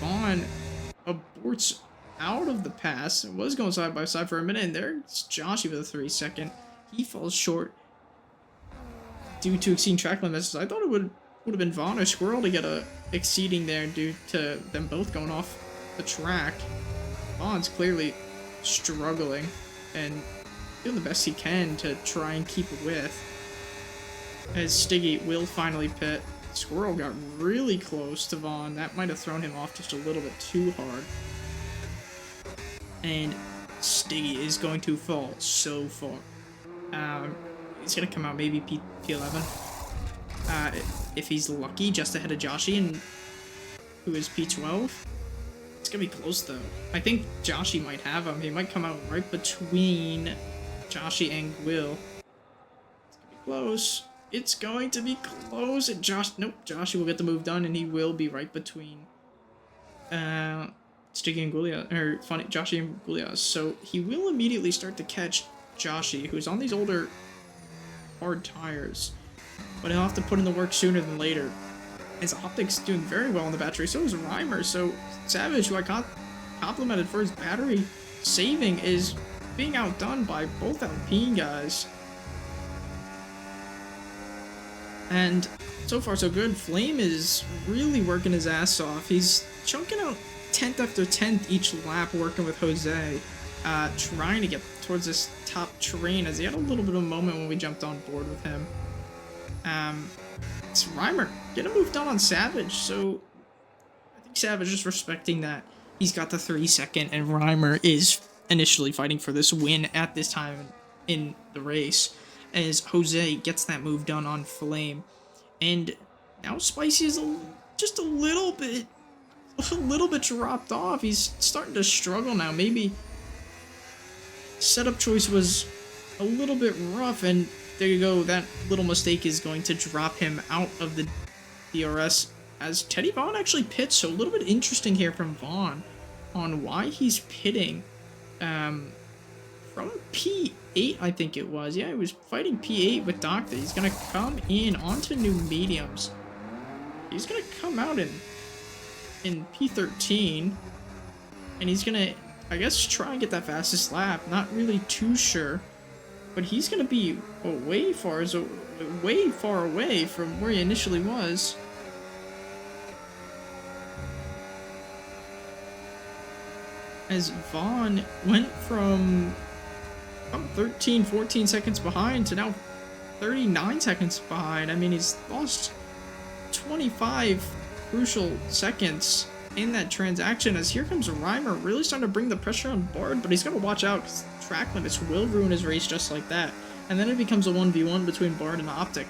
Speaker 1: Vaughn aborts out of the pass. It was going side by side for a minute, and there's Joshy with a 3-second. He falls short due to exceeding track limits. I thought it would have been Vaughn or Squirrel to get a exceeding there due to them both going off the track. Vaughn's clearly struggling and doing the best he can to try and keep with, as Stiggy will finally pit. Squirrel got really close to Vaughn. That might have thrown him off just a little bit too hard. And Stiggy is going to fall so far. He's going to come out maybe P11. If he's lucky, just ahead of Joshy, and who is P12. It's going to be close, though. I think Joshy might have him. He might come out right between Joshy and Will. It's going to be close. It's going to be close. And nope, Joshy will get the move done, and he will be right between Sticky and Gulia, or Joshy and Gulia. So he will immediately start to catch Joshy, who's on these older hard tires, but he'll have to put in the work sooner than later. His optics doing very well on the battery, so is Reimer. So Savage, who I complimented for his battery saving, is being outdone by both Alpine guys. And so far so good. Flame is really working his ass off. He's chunking out 10th after 10th each lap, working with Jose, trying to get towards this top train, as he had a little bit of a moment when we jumped on board with him. It's Reimer get a move done on Savage, so I think Savage is respecting that he's got the 3-second, and Reimer is initially fighting for this win at this time in the race, as Jose gets that move done on Flame. And now Spicy is just a little bit dropped off. He's starting to struggle now. Maybe setup choice was a little bit rough, and there you go. That little mistake is going to drop him out of the DRS, as Teddy Vaughn actually pits. So a little bit interesting here from Vaughn on why he's pitting from P8, I think it was. Yeah, he was fighting P8 with Doctor. He's going to come in onto new mediums. He's going to come out in P13, and he's going to, I guess, try and get that fastest lap. Not really too sure, but he's going to be way far away from where he initially was. As Vaughn went from 13, 14 seconds behind to now 39 seconds behind. I mean, he's lost 25 crucial seconds in that transaction, as here comes Reimer really starting to bring the pressure on board, but he's got to watch out because track limits will ruin his race just like that. And then it becomes a 1v1 between Bard and Optic,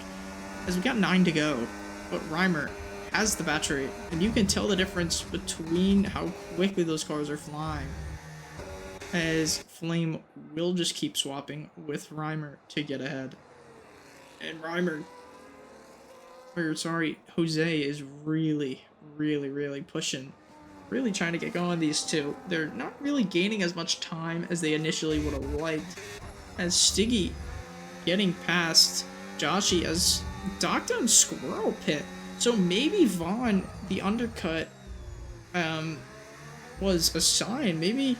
Speaker 1: as we got 9 to go, but Reimer has the battery, and you can tell the difference between how quickly those cars are flying, as Flame will just keep swapping with Reimer to get ahead. And Jose is really pushing, really trying to get going. These two, they're not really gaining as much time as they initially would have liked, as Stiggy getting past Joshy, as Doctor and Squirrel pit. So maybe Vaughn, the undercut, was a sign. Maybe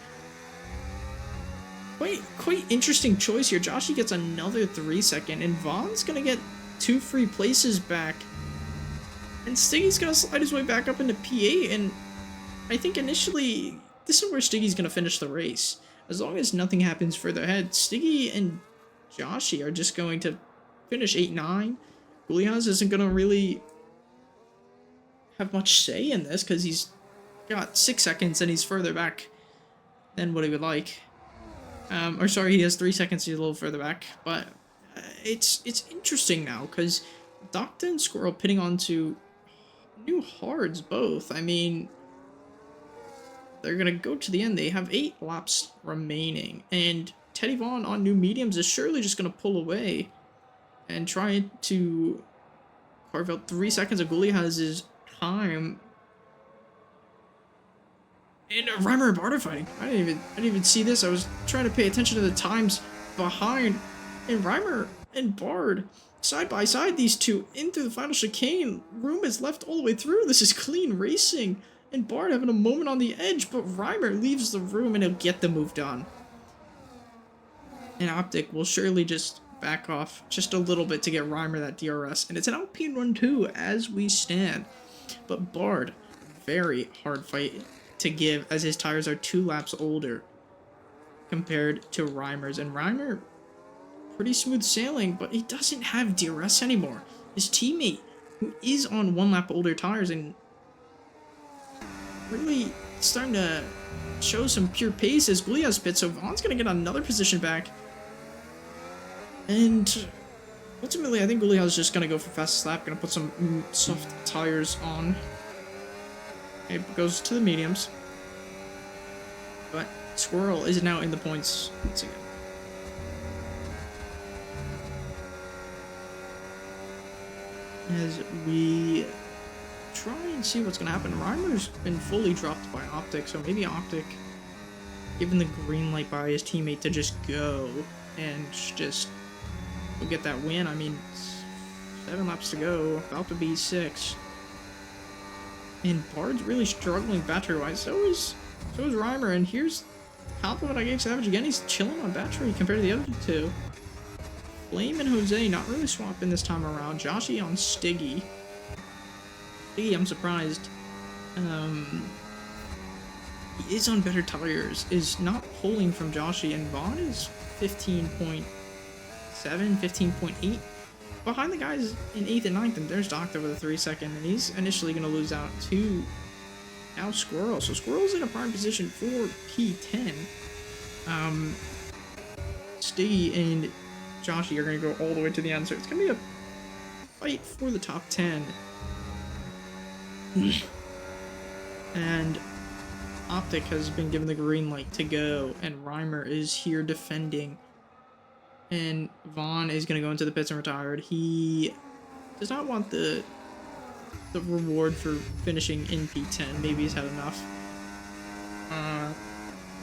Speaker 1: quite interesting choice here. Joshy gets another 3-second, and Vaughn's gonna get 2 free places back. And Stiggy's gonna slide his way back up into P8, and I think initially this is where Stiggy's gonna finish the race. As long as nothing happens further ahead, Stiggy and Joshy are just going to finish 8-9. Julian's isn't gonna really have much say in this because he's got 6 seconds and he's further back than what he would like. Or sorry, he has 3 seconds. He's a little further back, but it's interesting now because Doctor and Squirrel pitting onto new hards both. I mean, they're gonna go to the end. They have 8 laps remaining, and Teddy Vaughn on new mediums is surely just gonna pull away and try to carve out 3 seconds of Gully has his time. And Reimer and Bard are fighting. I didn't even see this. I was trying to pay attention to the times behind. And Reimer and Bard, side by side, these two into the final chicane. Room is left all the way through. This is clean racing. And Bard having a moment on the edge, but Reimer leaves the room and he'll get the move done. And Optic will surely just back off just a little bit to get Reimer that DRS. And it's an Alpine run too as we stand. But Bard, very hard fight to give as his tires are 2 laps older compared to Reimer's. And Reimer, pretty smooth sailing, but he doesn't have DRS anymore. His teammate, who is on 1 lap older tires and really starting to show some pure pace as Gulia's pit, so Vaughn's going to get another position back. And ultimately, I think Gulia's just going to go for fastest lap, going to put some soft tires on. It goes to the mediums. But Squirrel is now in the points once again. As we try and see what's going to happen. Reimer's been fully dropped by Optic, so maybe Optic given the green light by his teammate to just go and just go get that win. I mean, 7 laps to go, about to be 6. And Bard's really struggling battery-wise. So is Reimer. And here's the compliment I gave Savage again. He's chilling on battery compared to the other two. Flame and Jose not really swapping this time around. Joshy on Stiggy. Stiggy, I'm surprised. He is on better tires. Is not pulling from Joshy. And Vaughn is 15.7, 15.8. Behind the guys in 8th and 9th, and there's Doctor with a 3 second, and he's initially going to lose out to now Squirrel. So Squirrel's in a prime position for P10. Stiggy and Joshy are going to go all the way to the end, so it's going to be a fight for the top 10. And Optic has been given the green light to go, and Reimer is here defending. And Vaughn is going to go into the pits and retired. He does not want the reward for finishing in P10. Maybe he's had enough.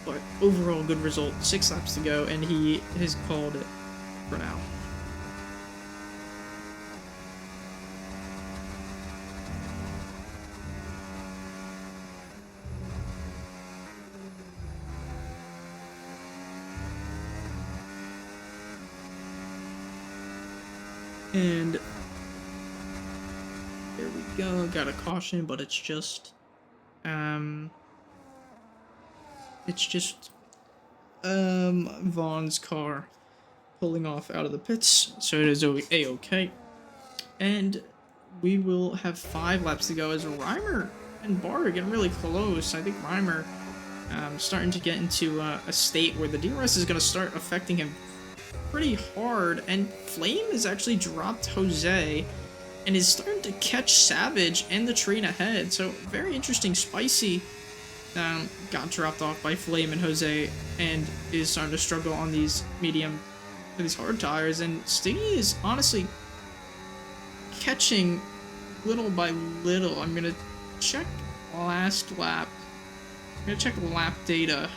Speaker 1: But overall, good result. 6 laps to go, and he has called it for now. And there we go. Got a caution, but it's just Vaughn's car pulling off out of the pits, so it is a-okay. And we will have 5 laps to go as Reimer and Bard are getting really close. I think Reimer starting to get into a state where the DRS is going to start affecting him pretty hard, and Flame has actually dropped Jose and is starting to catch Savage and the train ahead. So very interesting. Spicy got dropped off by Flame and Jose and is starting to struggle on these these hard tires, and Stiggy is honestly catching little by little. I'm gonna check last lap. I'm gonna check lap data.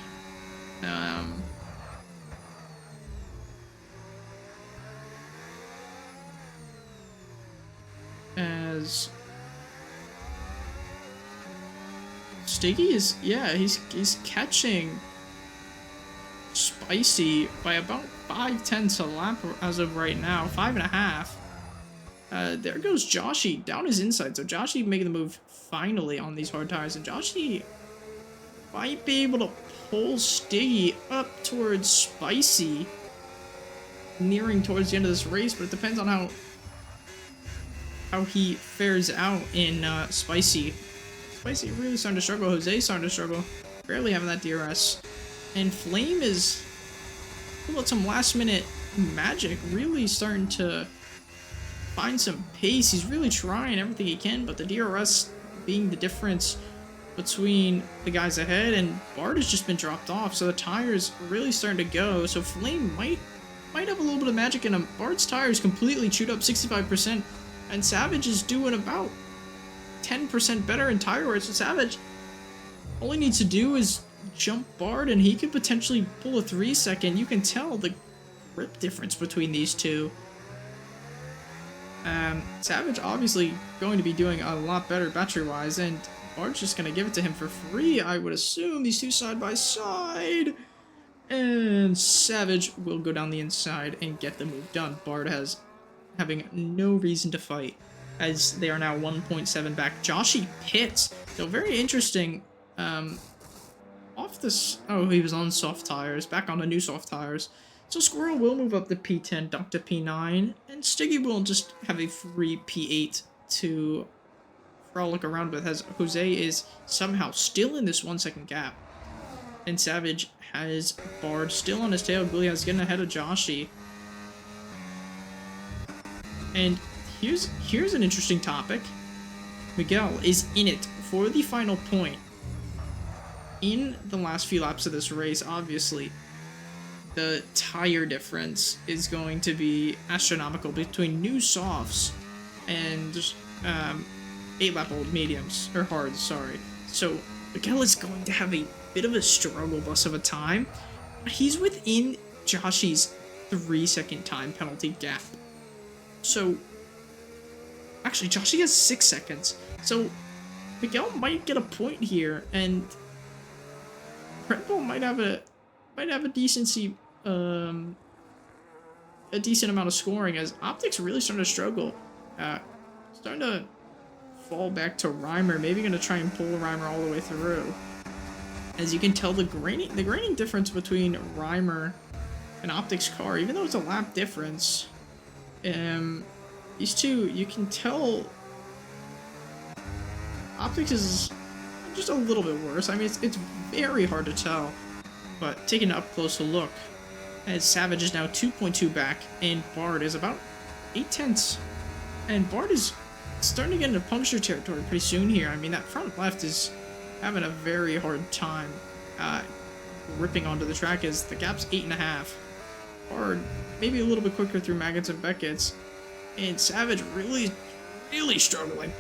Speaker 1: As Stiggy is, yeah, he's catching Spicy by about 5/10 a lap as of right now, 5.5. There goes Joshy down his inside, so Joshy making the move finally on these hard tires, and Joshy might be able to pull Stiggy up towards Spicy, nearing towards the end of this race, but it depends on how he fares out in Spicy. Spicy really starting to struggle. Jose starting to struggle. Barely having that DRS. And Flame is pull out some last minute magic, really starting to find some pace. He's really trying everything he can, but the DRS being the difference between the guys ahead, and Bard has just been dropped off, so the tires really starting to go. So Flame might have a little bit of magic in him. Bard's tires completely chewed up 65%, and Savage is doing about 10% better in tire wear. So Savage, all he needs to do is jump Bard, and he could potentially pull a 3-second. You can tell the grip difference between these two. Savage obviously going to be doing a lot better battery-wise, and Bard's just going to give it to him for free, I would assume. These two side by side. And Savage will go down the inside and get the move done. Bard having no reason to fight, as they are now 1.7 back. Joshy pits. So very interesting. Off this... Oh, he was on soft tires. Back on the new soft tires. So Squirrel will move up to P10, Duck to P9, and Stiggy will just have a free P8 to frolic around with, as Jose is somehow still in this 1-second gap. And Savage has Bard still on his tail. Gullia's getting ahead of Joshy. And here's an interesting topic. Miguel is in it for the final point. In the last few laps of this race, obviously, the tire difference is going to be astronomical between new softs and 8-lap-old mediums, or hards, sorry. So Miguel is going to have a bit of a struggle bus of a time, but he's within Joshy's 3-second time penalty gap. So, actually, Joshy has 6 seconds, so Miguel might get a point here, and Red Bull might have a decency, a decent amount of scoring, as Optic's really starting to struggle. Starting to fall back to Reimer, maybe going to try and pull Reimer all the way through. As you can tell, the graining difference between Reimer and Optic's car, even though it's a lap difference, these two, you can tell Optics is just a little bit worse. I mean, it's very hard to tell, but taking an up-close look, as Savage is now 2.2 back, and Bard is about 8/10, and Bard is starting to get into puncture territory pretty soon here. I mean, that front left is having a very hard time ripping onto the track, as the gap's 8.5. Bard maybe a little bit quicker through Maggots and Beckett's, and Savage really struggling,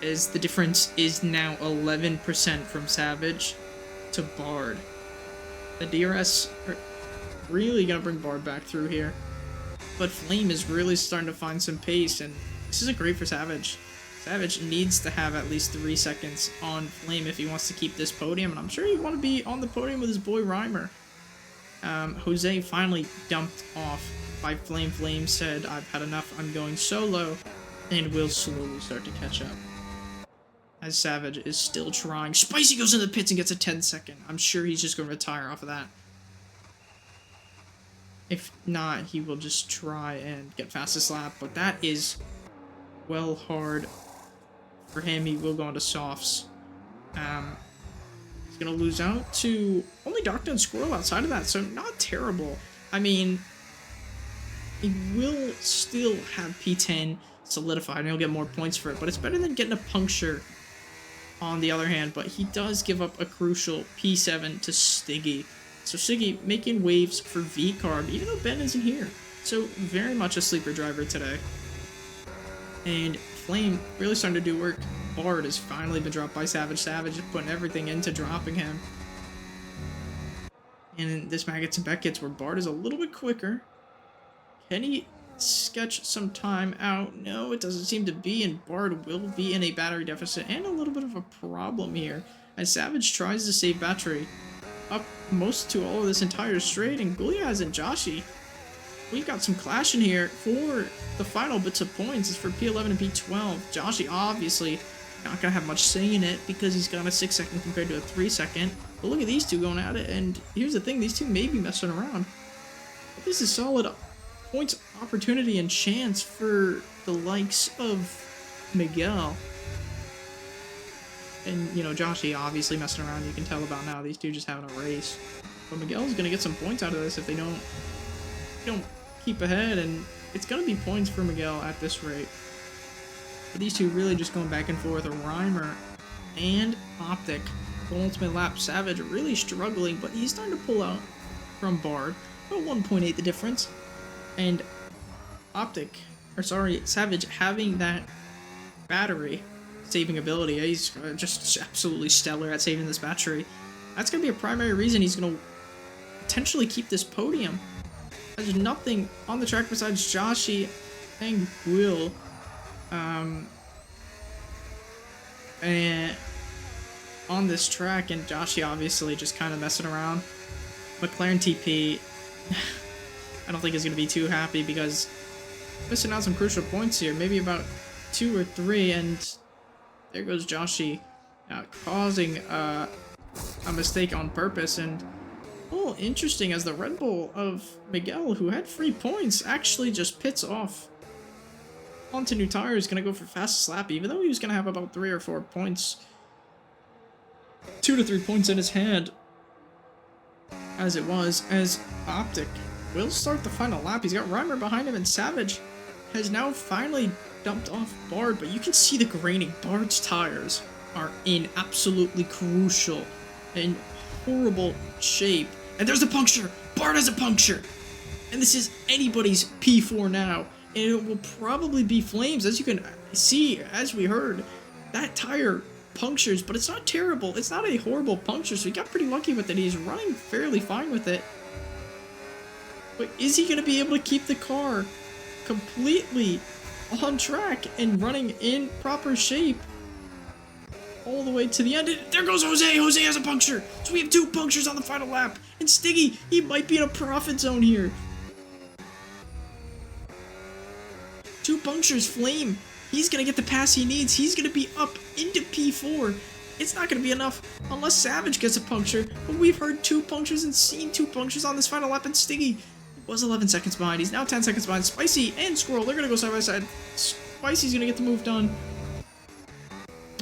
Speaker 1: as the difference is now 11% from Savage to Bard. The DRS are really gonna bring Bard back through here, but Flame is really starting to find some pace, and this isn't great for Savage. Savage needs to have at least 3 seconds on Flame if he wants to keep this podium, and I'm sure he'd want to be on the podium with his boy Reimer. Jose finally dumped off by Flame. Flame said, "I've had enough, I'm going solo," and will slowly start to catch up, as Savage is still trying. Spicy goes in the pits and gets a 10-second. I'm sure he's just going to retire off of that. If not, he will just try and get fastest lap, but that is well hard for him. He will go into softs. He's going to lose out to only Doctor and Squirrel outside of that, so not terrible. I mean, he will still have P10 solidified, and he'll get more points for it, but it's better than getting a puncture on the other hand. But he does give up a crucial P7 to Stiggy. So Stiggy making waves for V-Carb, even though Ben isn't here. So very much a sleeper driver today. And Flame really starting to do work. Bard has finally been dropped by Savage. Savage is putting everything into dropping him. And this Maggots and Beckett's, where Bard is a little bit quicker. Can he sketch some time out? No, it doesn't seem to be, and Bard will be in a battery deficit and a little bit of a problem here, as Savage tries to save battery up most to all of this entire straight, and Gulliaz and Joshy, we've got some clashing here for the final bits of points. It's for P11 and P12. Joshy obviously not gonna have much say in it because he's got a 6-second compared to a 3-second. But look at these two going at it, and here's the thing, these two may be messing around. But this is solid points, opportunity, and chance for the likes of Miguel. And, you know, Joshy obviously messing around. You can tell about now. These two just having a race. But Miguel's going to get some points out of this if they don't keep ahead. And it's going to be points for Miguel at this rate. But these two really just going back and forth. Reimer and Optic. The ultimate lap. Savage really struggling, but he's starting to pull out from Bard. About 1.8 the difference. And Savage having that battery saving ability. He's just absolutely stellar at saving this battery. That's going to be a primary reason he's going to potentially keep this podium. There's nothing on the track besides Joshy and Will. And on this track, and Joshy obviously just kind of messing around. McLaren TP, I don't think is going to be too happy because missing out some crucial points here. Maybe about 2 or 3, and there goes Joshy causing a mistake on purpose. And oh, interesting, as the Red Bull of Miguel, who had 3 points, actually just pits off onto new tires. Going to go for fastest lap, even though he was going to have about 3 or 4 points. 2 to 3 points in his hand, as it was, as Optic will start the final lap. He's got Reimer behind him, and Savage has now finally dumped off Bard, but you can see the graining. Bard's tires are in absolutely crucial and horrible shape. And there's a puncture! Bard has a puncture! And this is anybody's P4 now. And it will probably be flames. As you can see, as we heard, that tire punctures, but it's not terrible. It's not a horrible puncture, so he got pretty lucky with it. He's running fairly fine with it. But is he going to be able to keep the car completely on track and running in proper shape all the way to the end? And there goes Jose! Jose has a puncture! So we have 2 punctures on the final lap. And Stiggy, he might be in a profit zone here. 2 punctures, Flame. He's going to get the pass he needs. He's going to be up into P4. It's not going to be enough unless Savage gets a puncture. But we've heard 2 punctures and seen 2 punctures on this final lap. And Stiggy was 11 seconds behind. He's now 10 seconds behind. Spicy and Squirrel, they're going to go side by side. Spicy's going to get the move done.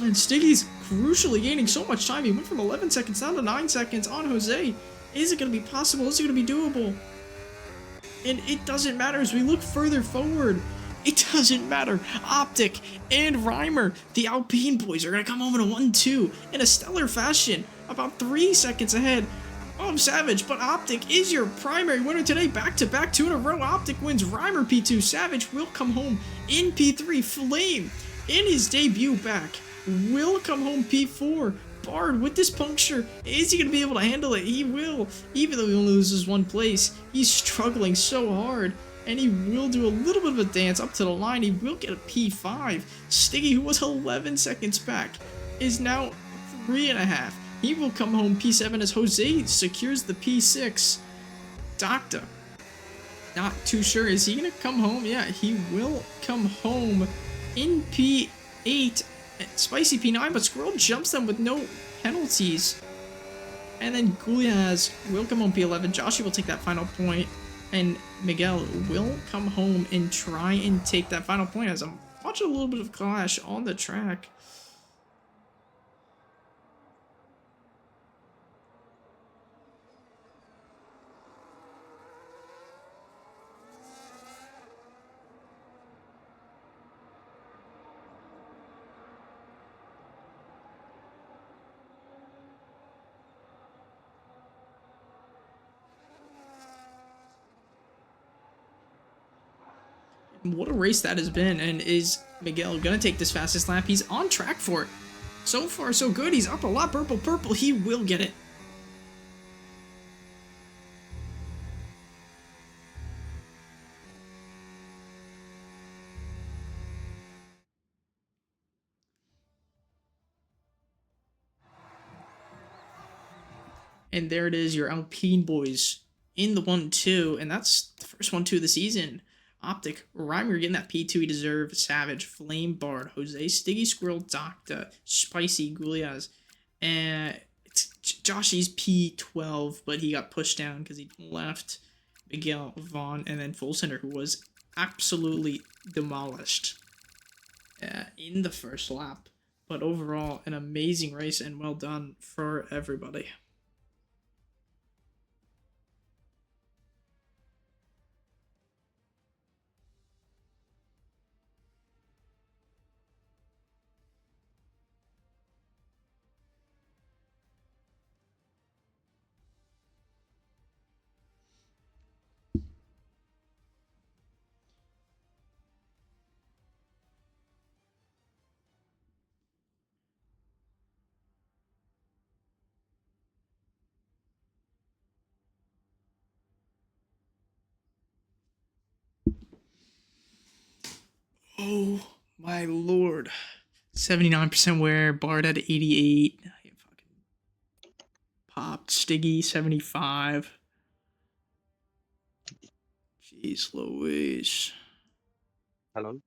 Speaker 1: And Stiggy's crucially gaining so much time. He went from 11 seconds down to 9 seconds on Jose. Is it going to be possible? Is it going to be doable? And it doesn't matter as we look further forward. It doesn't matter. Optic and Reimer, the Alpine boys, are going to come home in a 1-2 in a stellar fashion. About 3 seconds ahead of Savage, but Optic is your primary winner today. Back-to-back 2 in a row. Optic wins. Reimer P2. Savage will come home in P3. Flame, in his debut back, will come home P4. Bard with this puncture, is he going to be able to handle it? He will, even though he only loses 1 place. He's struggling so hard, and he will do a little bit of a dance up to the line. He will get a P5. Stiggy, who was 11 seconds back, is now 3.5. He will come home P7 as Jose secures the P6. Doctor, not too sure. Is he going to come home? Yeah, he will come home in P8. Spicy P9, but Squirrel jumps them with no penalties. And then Guliaz will come home P11. Joshy will take that final point. And Miguel will come home and try and take that final point as I'm watching a little bit of clash on the track. What a race that has been, and is Miguel gonna take this fastest lap? He's on track for it. So far, so good. He's up a lot. Purple. He will get it. And there it is, your Alpine boys in the 1-2, and that's the first 1-2 of the season. Optic, Reimer getting that P2 he deserved. Savage, Flame, Bard, Jose, Stiggy, Squirrel, Doctor, Spicy, Guliaz, and it's Joshy's P12, but he got pushed down because he left Miguel, Vaughn, and then Full Center, who was absolutely demolished in the first lap But overall, an amazing race and well done for everybody. Oh my lord. 79% wear, Bard at 88. Fucking popped. Stiggy 75. Jeez Louise.
Speaker 2: Hello?